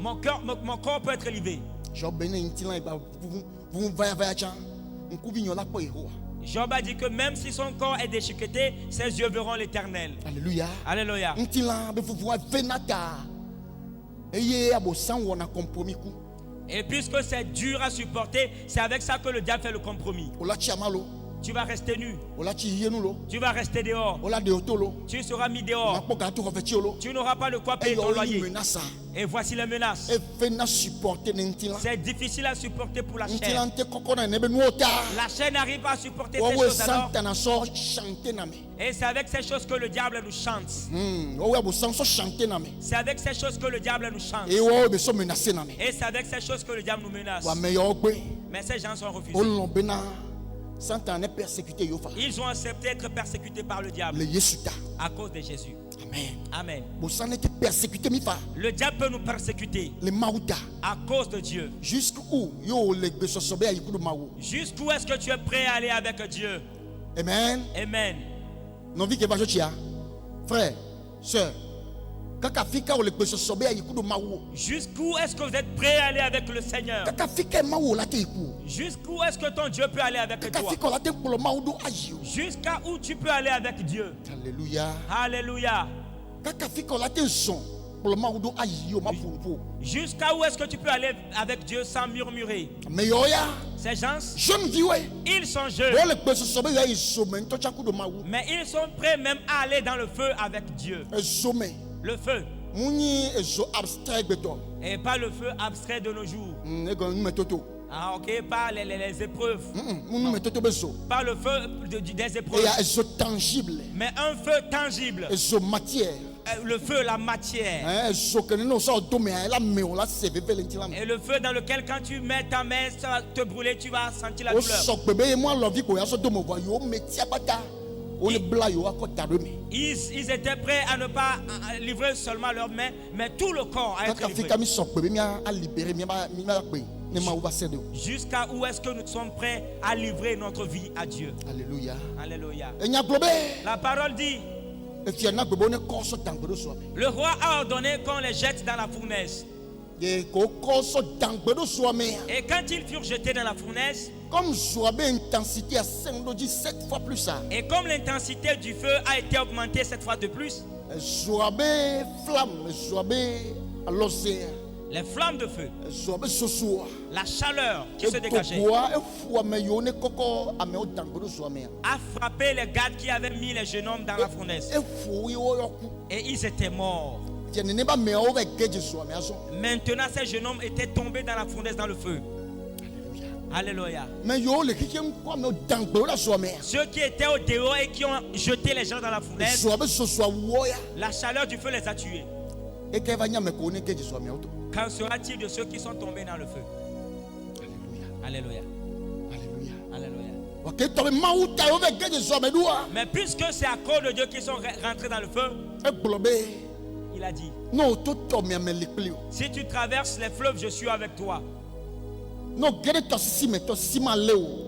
mon corps peut être livré. Job a dit que même si son corps est déchiqueté, ses yeux verront l'Éternel. Alléluia. Alléluia. Et puisque c'est dur à supporter, c'est avec ça que le diable fait le compromis. Tu vas rester nu. Tu vas rester dehors. Tu seras mis dehors. Tu n'auras pas de quoi payer ton loyer. Et voici les menaces. C'est difficile à supporter pour la chair. La chair n'arrive pas à supporter ces choses alors. Et c'est avec ces choses que le diable nous chante. C'est avec ces choses que le diable nous chante. Et c'est avec ces choses que le diable nous menace. Mais ces gens sont refusés. Ils ont accepté d'être persécutés par le diable à cause de Jésus. Amen. Le diable peut nous persécuter à cause de Dieu. Jusqu'où est-ce que tu es prêt à aller avec Dieu? Amen. Amen. Frère, soeur, jusqu'où est-ce que vous êtes prêt à aller avec le Seigneur? Jusqu'où est-ce que ton Dieu peut aller avec toi? Jusqu'à où tu peux aller avec Dieu? Alléluia. Alléluia. Jusqu'à où est-ce que tu peux aller avec Dieu sans murmurer? Ces gens, ils sont jeunes, mais ils sont prêts même à aller dans le feu avec Dieu. Le feu. Et pas le feu abstrait de nos jours. Ah, ok, pas les épreuves. Pas le feu des épreuves. Mais un feu tangible. Le feu, la matière. Et le feu dans lequel quand tu mets ta main, ça va te brûler, tu vas sentir la douleur. Ils étaient prêts à ne pas livrer seulement leurs mains, mais tout le corps a été livré. Jusqu'à où est-ce que nous sommes prêts à livrer notre vie à Dieu? Alléluia. Alléluia. La parole dit, le roi a ordonné qu'on les jette dans la fournaise. Et quand ils furent jetés dans la fournaise, et comme l'intensité du feu a été augmentée 7 fois de plus, les flammes de feu, la chaleur qui se dégageait, a frappé les gardes qui avaient mis les jeunes hommes dans la fournaise. Et ils étaient morts. Maintenant, ces jeunes hommes étaient tombés dans la fournaise, dans le feu. Alléluia. Ceux qui étaient au dehors et qui ont jeté les gens dans la fournaise, la chaleur du feu les a tués. Qu'en sera-t-il de ceux qui sont tombés dans le feu? Alléluia. Alléluia. Alléluia. Mais puisque c'est à cause de Dieu qu'ils sont rentrés dans le feu, il a dit, si tu traverses les fleuves, je suis avec toi.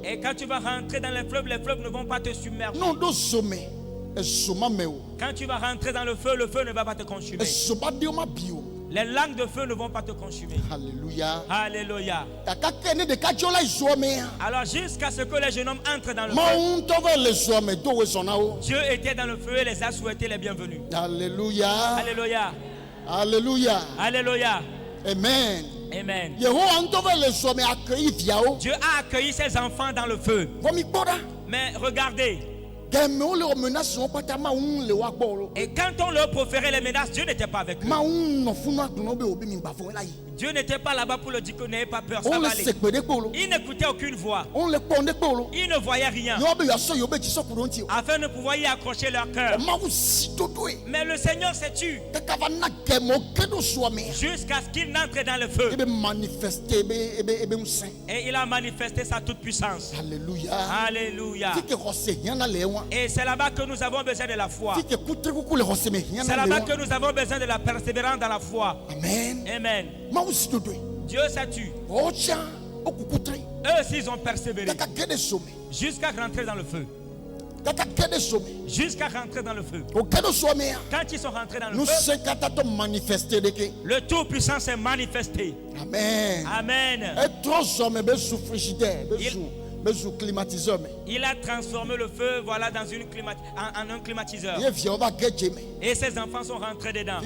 Et quand tu vas rentrer dans les fleuves ne vont pas te submerger. Quand tu vas rentrer dans le feu ne va pas te consumer. Les langues de feu ne vont pas te consumer. Alléluia. Alléluia. Alors jusqu'à ce que les jeunes hommes entrent dans le feu, Dieu était dans le feu et les a souhaité les bienvenus. Alléluia. Alléluia. Alléluia. Alléluia. Amen. Amen. Dieu a accueilli ses enfants dans le feu. Mais regardez. Et quand on leur proférait les menaces, Dieu n'était pas avec eux. Dieu n'était pas là-bas pour leur dire qu'on n'ait pas peur. Ça va aller. Il n'écoutait aucune voix. Il ne voyait rien. Afin de pouvoir y accrocher leur cœur. Mais le Seigneur s'est tu jusqu'à ce qu'il n'entre dans le feu. Et il a manifesté sa toute puissance. Alléluia. Alléluia. Et c'est là-bas que nous avons besoin de la foi. C'est là-bas que nous avons besoin de la persévérance dans la foi. Amen. Amen. Dieu s'est tu. Eux aussi ils ont persévéré jusqu'à rentrer dans le feu. Jusqu'à rentrer dans le feu. Quand ils sont rentrés dans le feu, le Tout-Puissant s'est manifesté. Amen. Amen. Il a transformé le feu dans en un climatiseur. Et ses enfants sont rentrés dedans.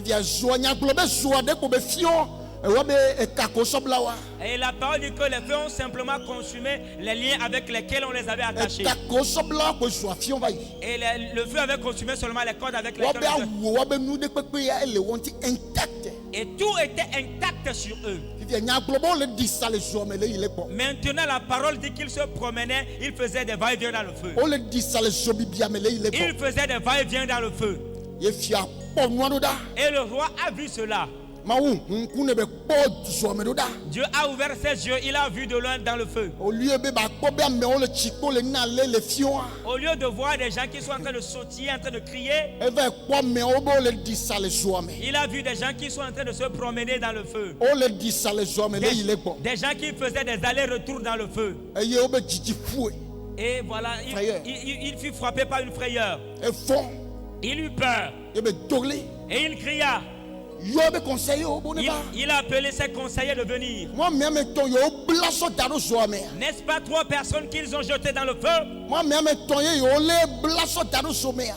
Et la parole dit que les feux ont simplement consumé les liens avec lesquels on les avait attachés. Et le feu avait consumé seulement les cordes avec lesquelles et tout était intact sur eux. Maintenant la parole dit qu'il se promenait, il faisait des va-et-vient dans le feu. Il faisait des va-et-vient dans le feu. Et le roi a vu cela. Dieu a ouvert ses yeux, il a vu de loin dans le feu. Au lieu de voir des gens qui sont en train de sautiller, en train de crier, il a vu des gens qui sont en train de se promener dans le feu. Des gens qui faisaient des allers-retours dans le feu. Et voilà, il fut frappé par une frayeur. Il eut peur. Et il cria. Il a appelé ses conseillers de venir. N'est-ce pas 3 personnes qu'ils ont jetées dans le feu?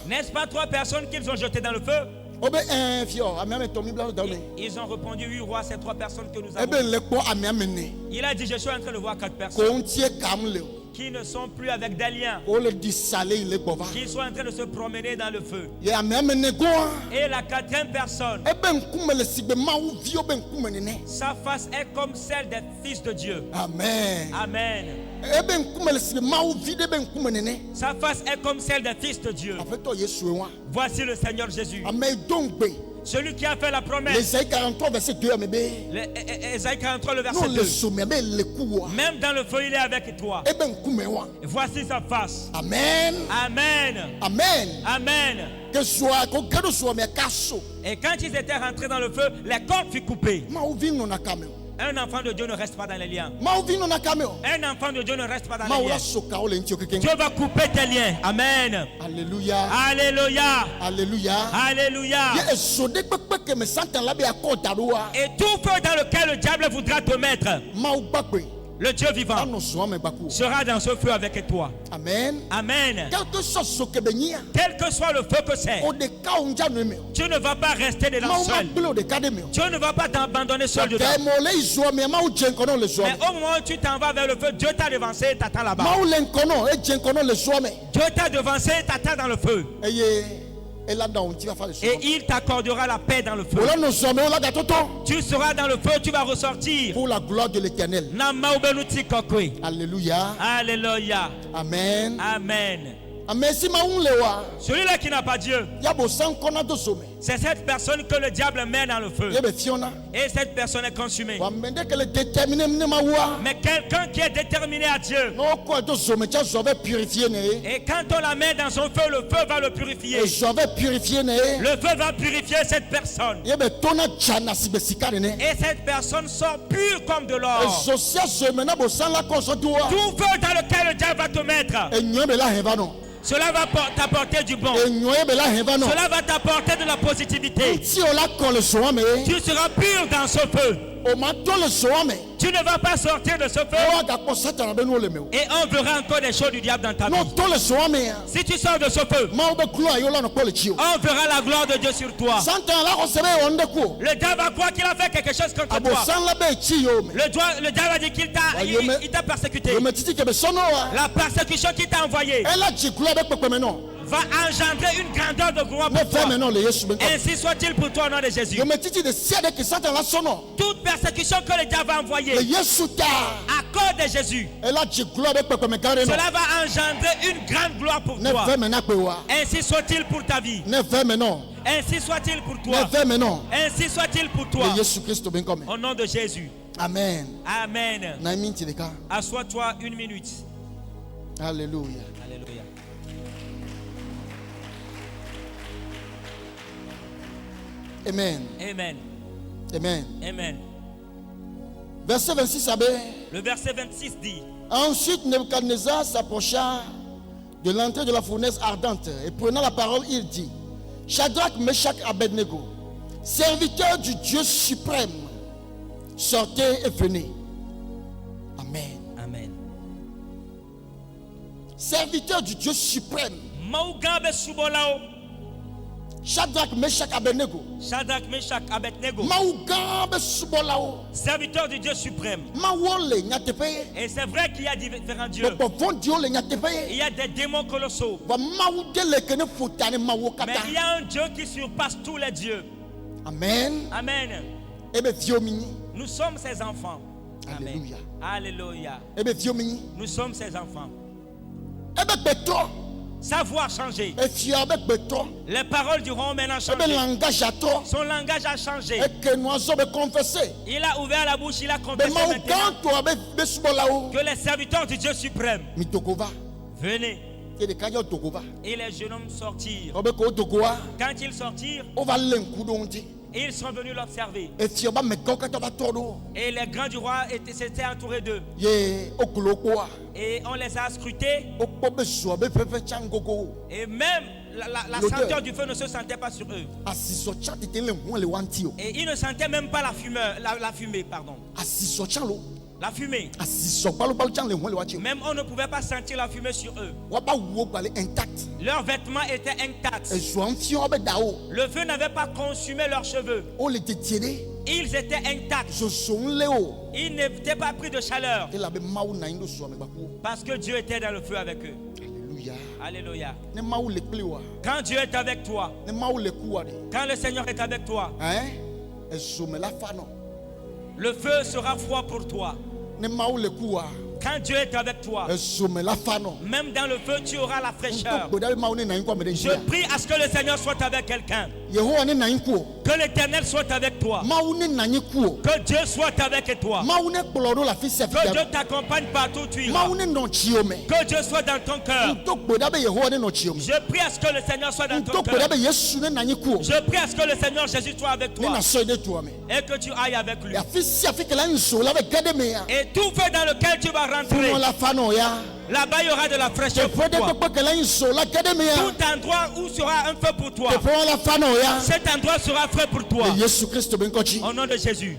N'est-ce pas 3 personnes qu'ils ont jetées dans le feu? Ils ont répondu, oui roi, ces 3 personnes que nous avons. Il a dit, je suis en train de voir 4 personnes qui ne sont plus avec des liens, qui sont en train de se promener dans le feu. Et la 4e personne, sa face est comme celle des fils de Dieu. Amen. Amen. Sa face est comme celle des fils de Dieu. Voici le Seigneur Jésus. Celui qui a fait la promesse. Ésaïe 43, verset 2. Ésaïe 43, le verset 2. Même dans le feu, il est avec toi. Voici sa face. Amen. Amen. Amen. Amen. Et quand ils étaient rentrés dans le feu, les cordes furent coupées. Un enfant de Dieu ne reste pas dans les liens. Un enfant de Dieu ne reste pas dans les liens. Dieu va couper tes liens. Amen. Alléluia. Alléluia. Alléluia. Alléluia. Et tout feu dans lequel le diable voudra te mettre, le Dieu vivant sera dans ce feu avec toi. Amen. Amen. Quel que soit le feu que c'est, tu ne vas pas rester dedans seul. Dieu ne va pas t'abandonner seul dedans. Mais au moment où tu t'en vas vers le feu, Dieu t'a devancé et t'attend là-bas. Dieu t'a devancé et t'attend dans le feu. Et il t'accordera la paix dans le feu. Tu seras dans le feu, tu vas ressortir pour la gloire de l'Éternel. Alléluia. Alléluia. Amen. Amen. Celui-là qui n'a pas Dieu, c'est cette personne que le diable met dans le feu. Et cette personne est consumée. Mais quelqu'un qui est déterminé à Dieu, et quand on la met dans son feu, le feu va le purifier. Le feu va purifier cette personne. Et cette personne sort pure comme de l'or. Tout feu dans lequel le diable va te mettre, cela va t'apporter du bon. Cela va t'apporter de la positivité. Tu seras pur dans ce feu. Tu ne vas pas sortir de ce feu et on verra encore des choses du diable dans ta vie. Si tu sors de ce feu, on verra la gloire de Dieu sur toi. Le diable va croire qu'il a fait quelque chose contre toi. Le diable a dit qu'il t'a persécuté. La persécution qu'il t'a envoyée va engendrer une grandeur de gloire pour toi. Ainsi soit-il pour toi au nom de Jésus. Toute persécution que le diable va envoyer à cause de Jésus, cela va engendrer une grande gloire pour toi. Ainsi soit-il pour ta vie. Ainsi soit-il pour toi. Ainsi soit-il pour toi. Au nom de Jésus. Amen. Amen. Assois-toi 1 minute. Alléluia. Alléluia. Amen. Amen. Amen. Amen. Verset 26. Le verset 26 dit: Ensuite, Nebuchadnezzar s'approcha de l'entrée de la fournaise ardente et prenant la parole, il dit: Shadrach, Meshach, Abednego, serviteurs du Dieu suprême, sortez et venez. Amen. Amen. Serviteurs du Dieu suprême. Shadrach, Meshach, Abednego. Shadrach, Meshach, Abednego. Serviteurs du Dieu suprême. Et c'est vrai qu'il y a différents dieux. Il y a des démons colossaux. Mais il y a un Dieu qui surpasse tous les dieux. Amen. Amen. Nous sommes ses enfants. Alléluia. Alléluia. Nous sommes ses enfants. Sa voix a changé. Les paroles du roi ont maintenant changé. Son langage a changé. Il a ouvert la bouche, il a confessé que les serviteurs du Dieu suprême, venez. Et les jeunes hommes sortirent. Quand ils sortirent, ils sont venus l'observer. Et les grands du roi s'étaient entourés d'eux. Et on les a scrutés. Et même la senteur du feu ne se sentait pas sur eux. Et ils ne sentaient même pas la fumée. La fumée. Même on ne pouvait pas sentir la fumée sur eux. Leurs vêtements étaient intacts. Le feu n'avait pas consumé leurs cheveux. Ils étaient intacts. Ils n'étaient pas pris de chaleur. Parce que Dieu était dans le feu avec eux. Alléluia. Quand Dieu est avec toi, quand le Seigneur est avec toi, le feu sera froid pour toi. Quand Dieu est avec toi, même dans le feu, tu auras la fraîcheur. Je prie à ce que le Seigneur soit avec quelqu'un. Que l'Éternel soit avec toi. Que Dieu soit avec toi. Que Dieu t'accompagne partout où tu iras. Que Dieu soit dans ton cœur. Je prie à ce que le Seigneur soit dans ton cœur. Je prie à ce que le Seigneur Jésus soit avec toi. Et que tu ailles avec lui. Et tout feu dans lequel tu vas rentrer, là-bas il y aura de la fraîcheur pour toi. Tout endroit où sera un feu pour toi, cet endroit sera frais pour toi. Au nom de Jésus.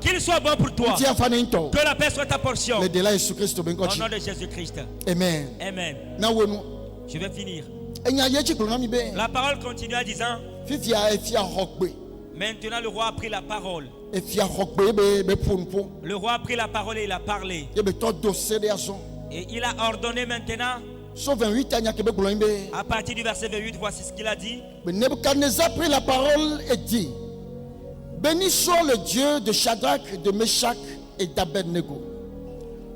Qu'il soit bon pour toi. Que la paix soit ta portion. Au nom de Jésus-Christ. Amen. Amen. Je vais finir. La parole continue en disant: maintenant le roi a pris la parole. Le roi a pris la parole et il a parlé. Et il a ordonné maintenant, à partir du verset 28, voici ce qu'il a dit. Nebuchadnezzar prit la parole et dit: béni soit le Dieu de Shadrach, de Meshach et d'Abednego,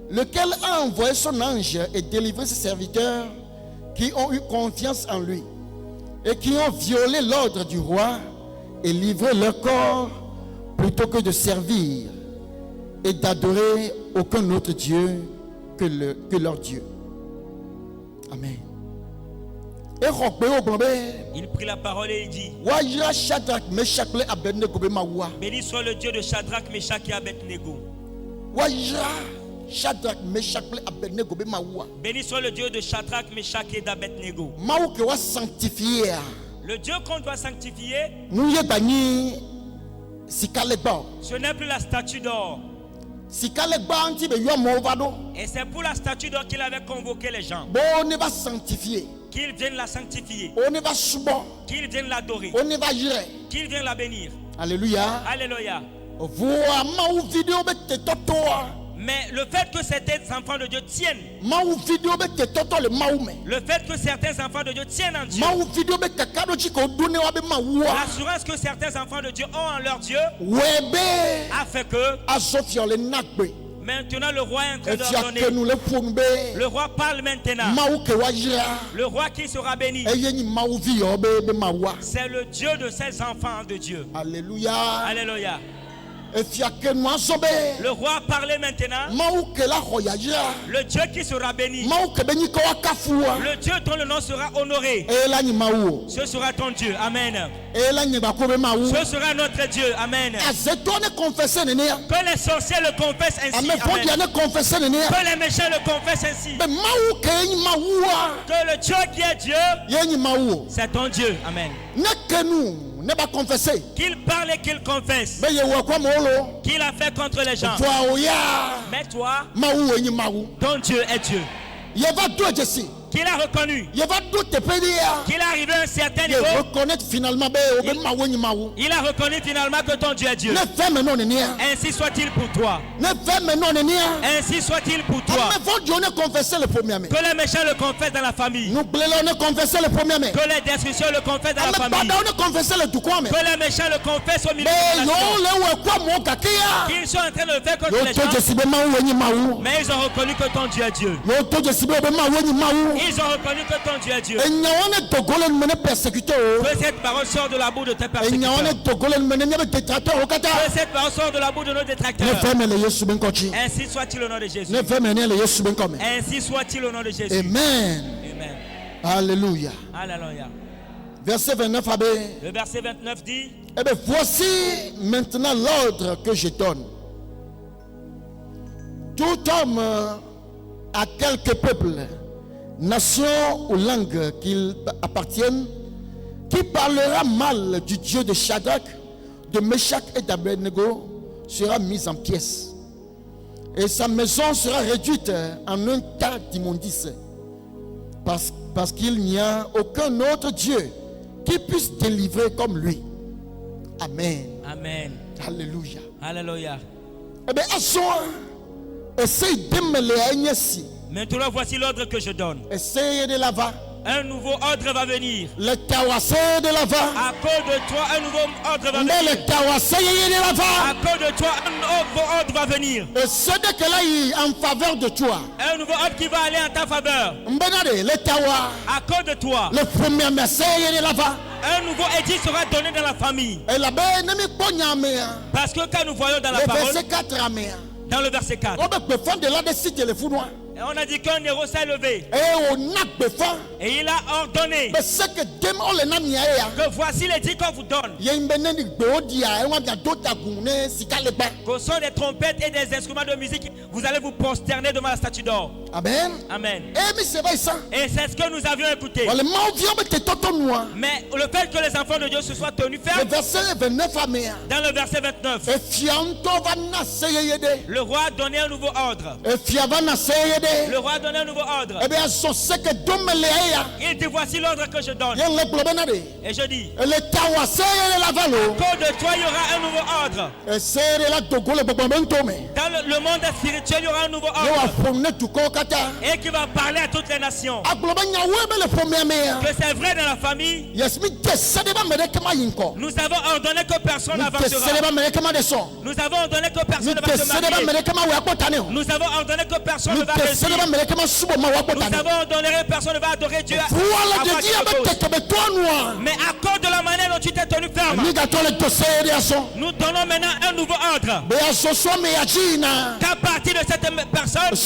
lequel a envoyé son ange et délivré ses serviteurs qui ont eu confiance en lui et qui ont violé l'ordre du roi et livré leur corps plutôt que de servir et d'adorer aucun autre Dieu que leur Dieu. Amen. Il prit la parole et il dit: béni soit le Dieu de Shadrach, Meshach et Abednego. Béni soit le Dieu de Shadrach, Meshach et d'Abednego. Le Dieu qu'on doit sanctifier, ce n'est plus la statue d'or. Et c'est pour la statue d'or qu'il avait convoqué les gens. Qu'ils viennent la sanctifier. Qu'ils viennent l'adorer. Qu'ils viennent la bénir. Alléluia. Alléluia. Mais le fait que certains enfants de Dieu tiennent, le fait que certains enfants de Dieu tiennent en Dieu, l'assurance que certains enfants de Dieu ont en leur Dieu, a fait que maintenant le roi est en train d'ordonner. Le roi parle maintenant. Le roi qui sera béni, c'est le Dieu de ses enfants de Dieu. Alléluia. Alléluia. Le roi parlait maintenant. Le Dieu qui sera béni. Le Dieu dont le nom sera honoré. Ce sera ton Dieu. Amen. Ce sera notre Dieu. Amen. Que les sorciers le confessent ainsi. Amen. Que les méchants le confessent ainsi. Que le Dieu qui est Dieu, c'est ton Dieu. Amen. Qu'il parle et qu'il confesse. Qu'il a fait contre les gens. Mais toi, ton Dieu est Dieu. Qu'il a reconnu. Qu'il est arrivé à un certain niveau. Il a reconnu finalement que ton Dieu est Dieu. Ainsi soit-il pour toi. Ainsi soit-il pour toi. Que les méchants le confessent dans la famille. Que les destructions le confessent dans la famille. Que les méchants le confessent au milieu de la nation. Qu'ils sont en train de le faire contre les gens. Mais ils ont reconnu que ton Dieu est Dieu. Ils ont reconnu que ton Dieu est Dieu. Que cette parole sort de la bouche de tes persécuteurs. Que cette parole sort de la bouche de nos détracteurs. Ainsi soit-il au nom de Jésus. Ainsi soit-il au nom de Jésus. Amen. Amen. Alléluia. Alléluia. Verset 29, Abbé. Le verset 29 dit: Eh bien, voici maintenant l'ordre que je donne. Tout homme à quelque peuple, nation ou langue qu'il appartienne, qui parlera mal du Dieu de Shadrach, de Meshach et d'Abednego sera mis en pièces. Et sa maison sera réduite en un tas d'immondices. Parce qu'il n'y a aucun autre Dieu qui puisse délivrer comme lui. Amen. Amen. Alléluia. Alléluia. Eh bien, essaye de me les. Maintenant, voici l'ordre que je donne. Essaye de la va. Un nouveau ordre va venir. Le tawassé de la va. À cause de toi, un nouveau ordre va venir. Le tawassé de la va. À cause de toi, un nouveau ordre va venir. Et c'est de que là, en faveur de toi. Un nouveau ordre qui va aller en ta faveur. Le tawa. À cause de toi. Le premier message de la va. Un nouveau édit sera donné dans la famille. Et la parce que quand nous voyons dans la parole, dans le verset 4, et on a dit qu'un héros s'est levé. Et il a ordonné que voici l'édit qu'on vous donne. Que sont des trompettes et des instruments de musique. Vous allez vous prosterner devant la statue d'or. Amen. Amen. Et c'est ce que nous avions écouté. Mais le fait que les enfants de Dieu se soient tenus fermes. Dans le verset 29. Le roi a donné un nouveau ordre. Le roi a donné un nouveau ordre. Il dit voici l'ordre que je donne. Et je dis à cause de toi il y aura un nouveau ordre. Dans le monde spirituel il y aura un nouveau ordre. Et qui va parler à toutes les nations. Que c'est vrai dans la famille. Nous avons ordonné que personne n'avancera. Nous avons ordonné que personne ne va se marier. Nous avons ordonné que personne ne va réussir. Nous avons ordonné que personne ne va adorer Dieu. Mais à cause de la manière dont tu t'es tenu ferme, nous donnons maintenant un nouveau ordre. Qu'à partir de cette personne,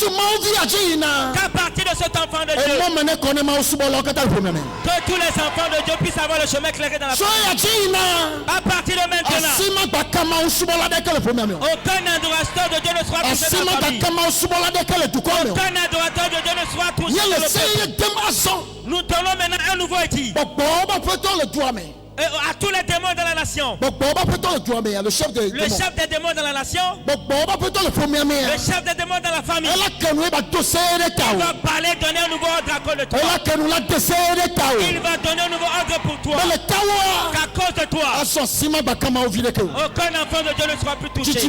qu'à partir de cet enfant de Dieu, que tous les enfants de Dieu puissent avoir le chemin éclairé dans la famille. À partir de maintenant, aucun adorateur de Dieu ne sera touché dans la famille. Aucun adorateur de Dieu ne sera touché. Nous donnons maintenant un nouveau édit. À tous les démons de la nation. Le chef des démons de la nation. Le chef des démons de la famille. Il va parler, donner un nouveau ordre à cause de toi. Il va donner un nouveau ordre pour toi. À cause de toi, aucun enfant de Dieu ne sera plus touché. Tes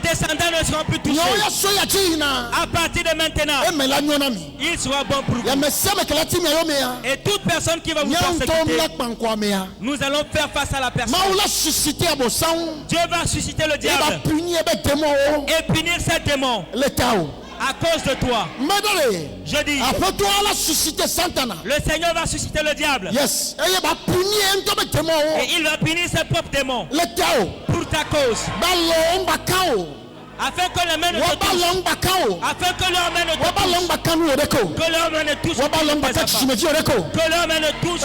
descendants ne seront plus touchés. À partir de maintenant, il sera bon pour vous. Et toute personne qui va vous persécuter, nous allons faire face à la personne. Dieu va susciter le diable et punir ces démons. À cause de toi. Je dis. Après toi, la suscité Santana. Le Seigneur va susciter le diable. Yes. Et il va punir ses propres démons. Pour ta cause. Afin que les mains ne te touchent. Afin que leurs mains ne te touchent. Que leurs mains ne touchent. Que leurs mains ne touchent.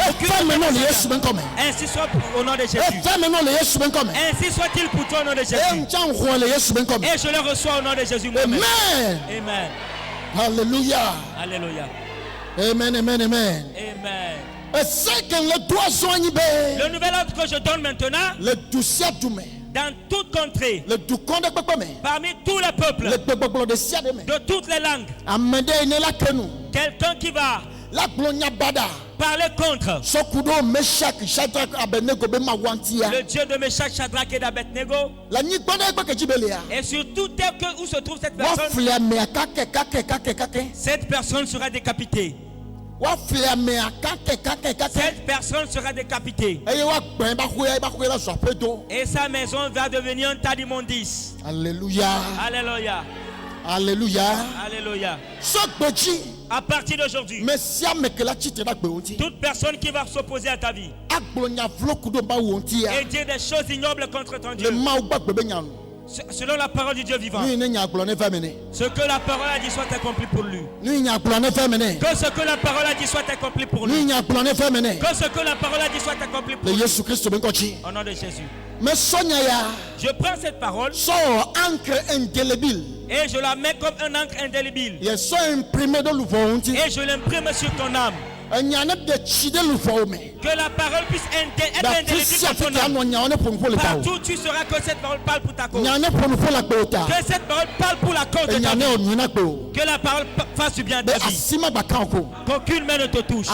Ainsi soit au nom de Jésus. Ainsi soit-il pour toi au nom de Jésus. Et je le reçois au nom de Jésus. Amen. Amen. Alléluia. Alléluia. Amen, amen, amen. Amen. Le nouvel ordre que je donne maintenant. Le doucier dans toute contrée, parmi tous les peuples, de toutes les langues, quelqu'un qui va parler contre le Dieu de Meshach, Shadrach et d'Abednego, et sur toute terre où se trouve cette personne sera décapitée. Cette personne sera décapitée. Et sa maison va devenir un tas d'immondices. Alléluia. Alléluia. Alléluia. Alléluia. À partir d'aujourd'hui, toute personne qui va s'opposer à ta vie et dire des choses ignobles contre ton Dieu, selon la parole du Dieu vivant, ce que la parole a dit soit accompli pour lui. Que ce que la parole a dit soit accompli pour lui. Que ce que la parole a dit soit accompli pour lui. Au nom de Jésus. Je prends cette parole et je la mets comme un encre indélébile. Et je l'imprime sur ton âme. Que la parole puisse être indélébile sur ton âme. Partout tu seras, que cette parole parle pour ta cause. Que cette parole parle pour la cause de ta vie. Que la parole fasse du bien à ta vie. Qu'aucune main ne te touche.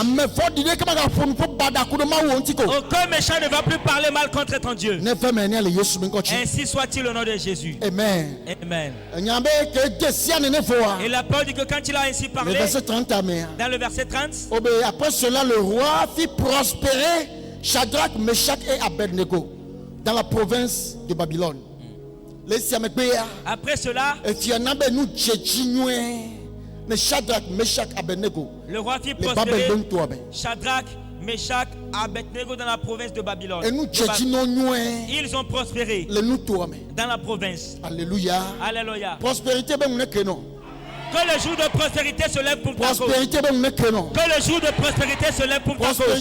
Aucun méchant ne va plus parler mal contre ton Dieu. Ainsi soit-il au nom de Jésus. Amen. Amen. Et la parole dit que quand il a ainsi parlé, dans le verset 30, après cela, le roi fit prospérer Shadrach, Meshach et Abednego dans la province de Babylone. Après cela, le roi fit prospérer Shadrach, Meshach, Abednego dans la province de Babylone. Ils ont prospéré dans la province. Alléluia. Alléluia. Prospérité, que le jour de prospérité se lève pour ta cause. Que le jour de prospérité se lève pour ta cause. Que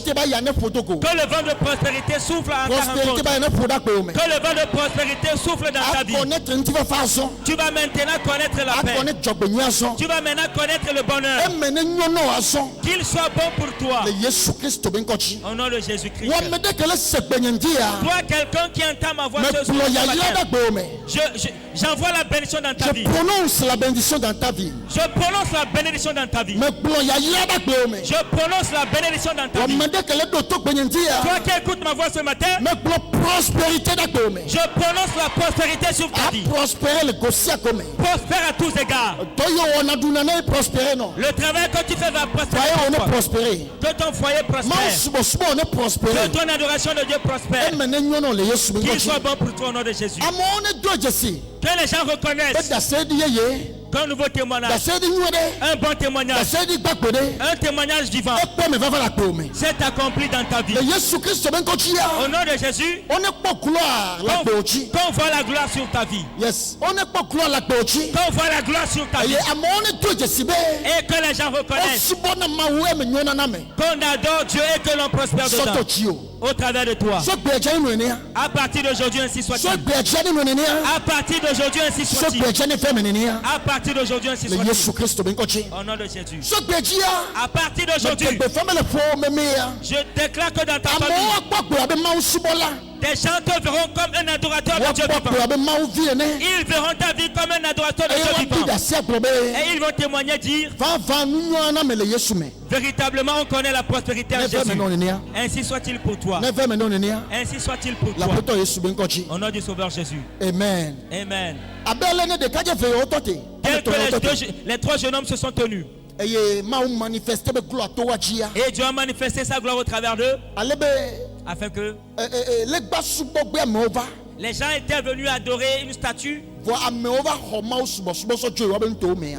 le vent de prospérité souffle en ta rencontre. Que le vent de prospérité souffle dans ta vie. Tu vas maintenant connaître la paix. Tu vas maintenant connaître le bonheur. Qu'il soit bon pour toi. Au nom de Jésus-Christ. Toi, quelqu'un qui entend ma voix ce soir, j'envoie la bénédiction dans ta vie. Je prononce la bénédiction dans ta vie. Je prononce la bénédiction dans ta vie. Je prononce la bénédiction dans ta vie. Toi qui écoutes ma voix ce matin, je prononce la prospérité sur ta vie. Prospère à tous égards. Le travail que tu fais va prospérer. Que ton foyer prospère. Que ton adoration de Dieu prospère. Qu'il soit bon pour toi au nom de Jésus. Que les gens reconnaissent qu'un nouveau témoignage, un bon témoignage, un témoignage vivant s'est accompli dans ta vie. Au nom de Jésus, qu'on voit la gloire sur ta vie. Qu'on voit la gloire sur ta vie. Et que les gens reconnaissent qu'on adore Dieu et que l'on prospère dedans. Au travers de toi. À partir d'aujourd'hui, ainsi soit-il. À partir d'aujourd'hui, ainsi soit-il. À partir d'aujourd'hui, ainsi soit-il. Au nom de Jésus. À partir d'aujourd'hui, je déclare que dans ta famille, des gens te verront comme un adorateur de Dieu vivant. Ils verront ta vie comme un adorateur de Dieu vivant. Et ils vont témoigner, dire véritablement on connaît la prospérité en Jésus. Ainsi soit-il pour toi. Ainsi soit-il pour toi. Au nom du Sauveur Jésus. Amen. Amen. Tel que les trois jeunes hommes se sont tenus. Et Dieu a manifesté sa gloire au travers d'eux. Afin que les gens étaient venus adorer une statue.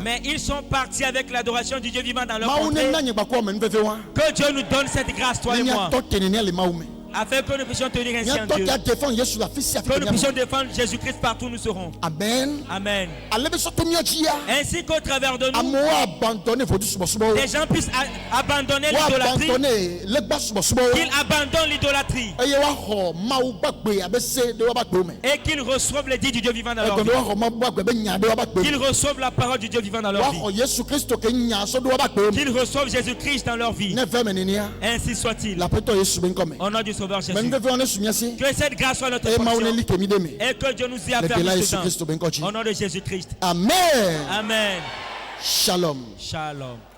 Mais ils sont partis avec l'adoration du Dieu vivant dans leur contrée. Que Dieu nous donne cette grâce, toi et moi, afin que nous puissions tenir ainsi en Dieu. Que nous puissions défendre Jésus-Christ partout où nous serons. Amen. Amen. Ainsi qu'au travers de nous, les gens puissent abandonner l'idolâtrie. Qu'ils abandonnent l'idolâtrie. Et qu'ils reçoivent les dits du Dieu vivant dans leur vie. Qu'ils reçoivent la parole du Dieu vivant dans leur vie. Qu'ils reçoivent Jésus-Christ dans leur vie. Ainsi soit-il. Au nom du Sauveur Jésus. Que cette grâce soit notre portion. Et que Dieu nous y a permis dedans. Au nom de Jésus-Christ. Amen. Amen. Shalom. Shalom.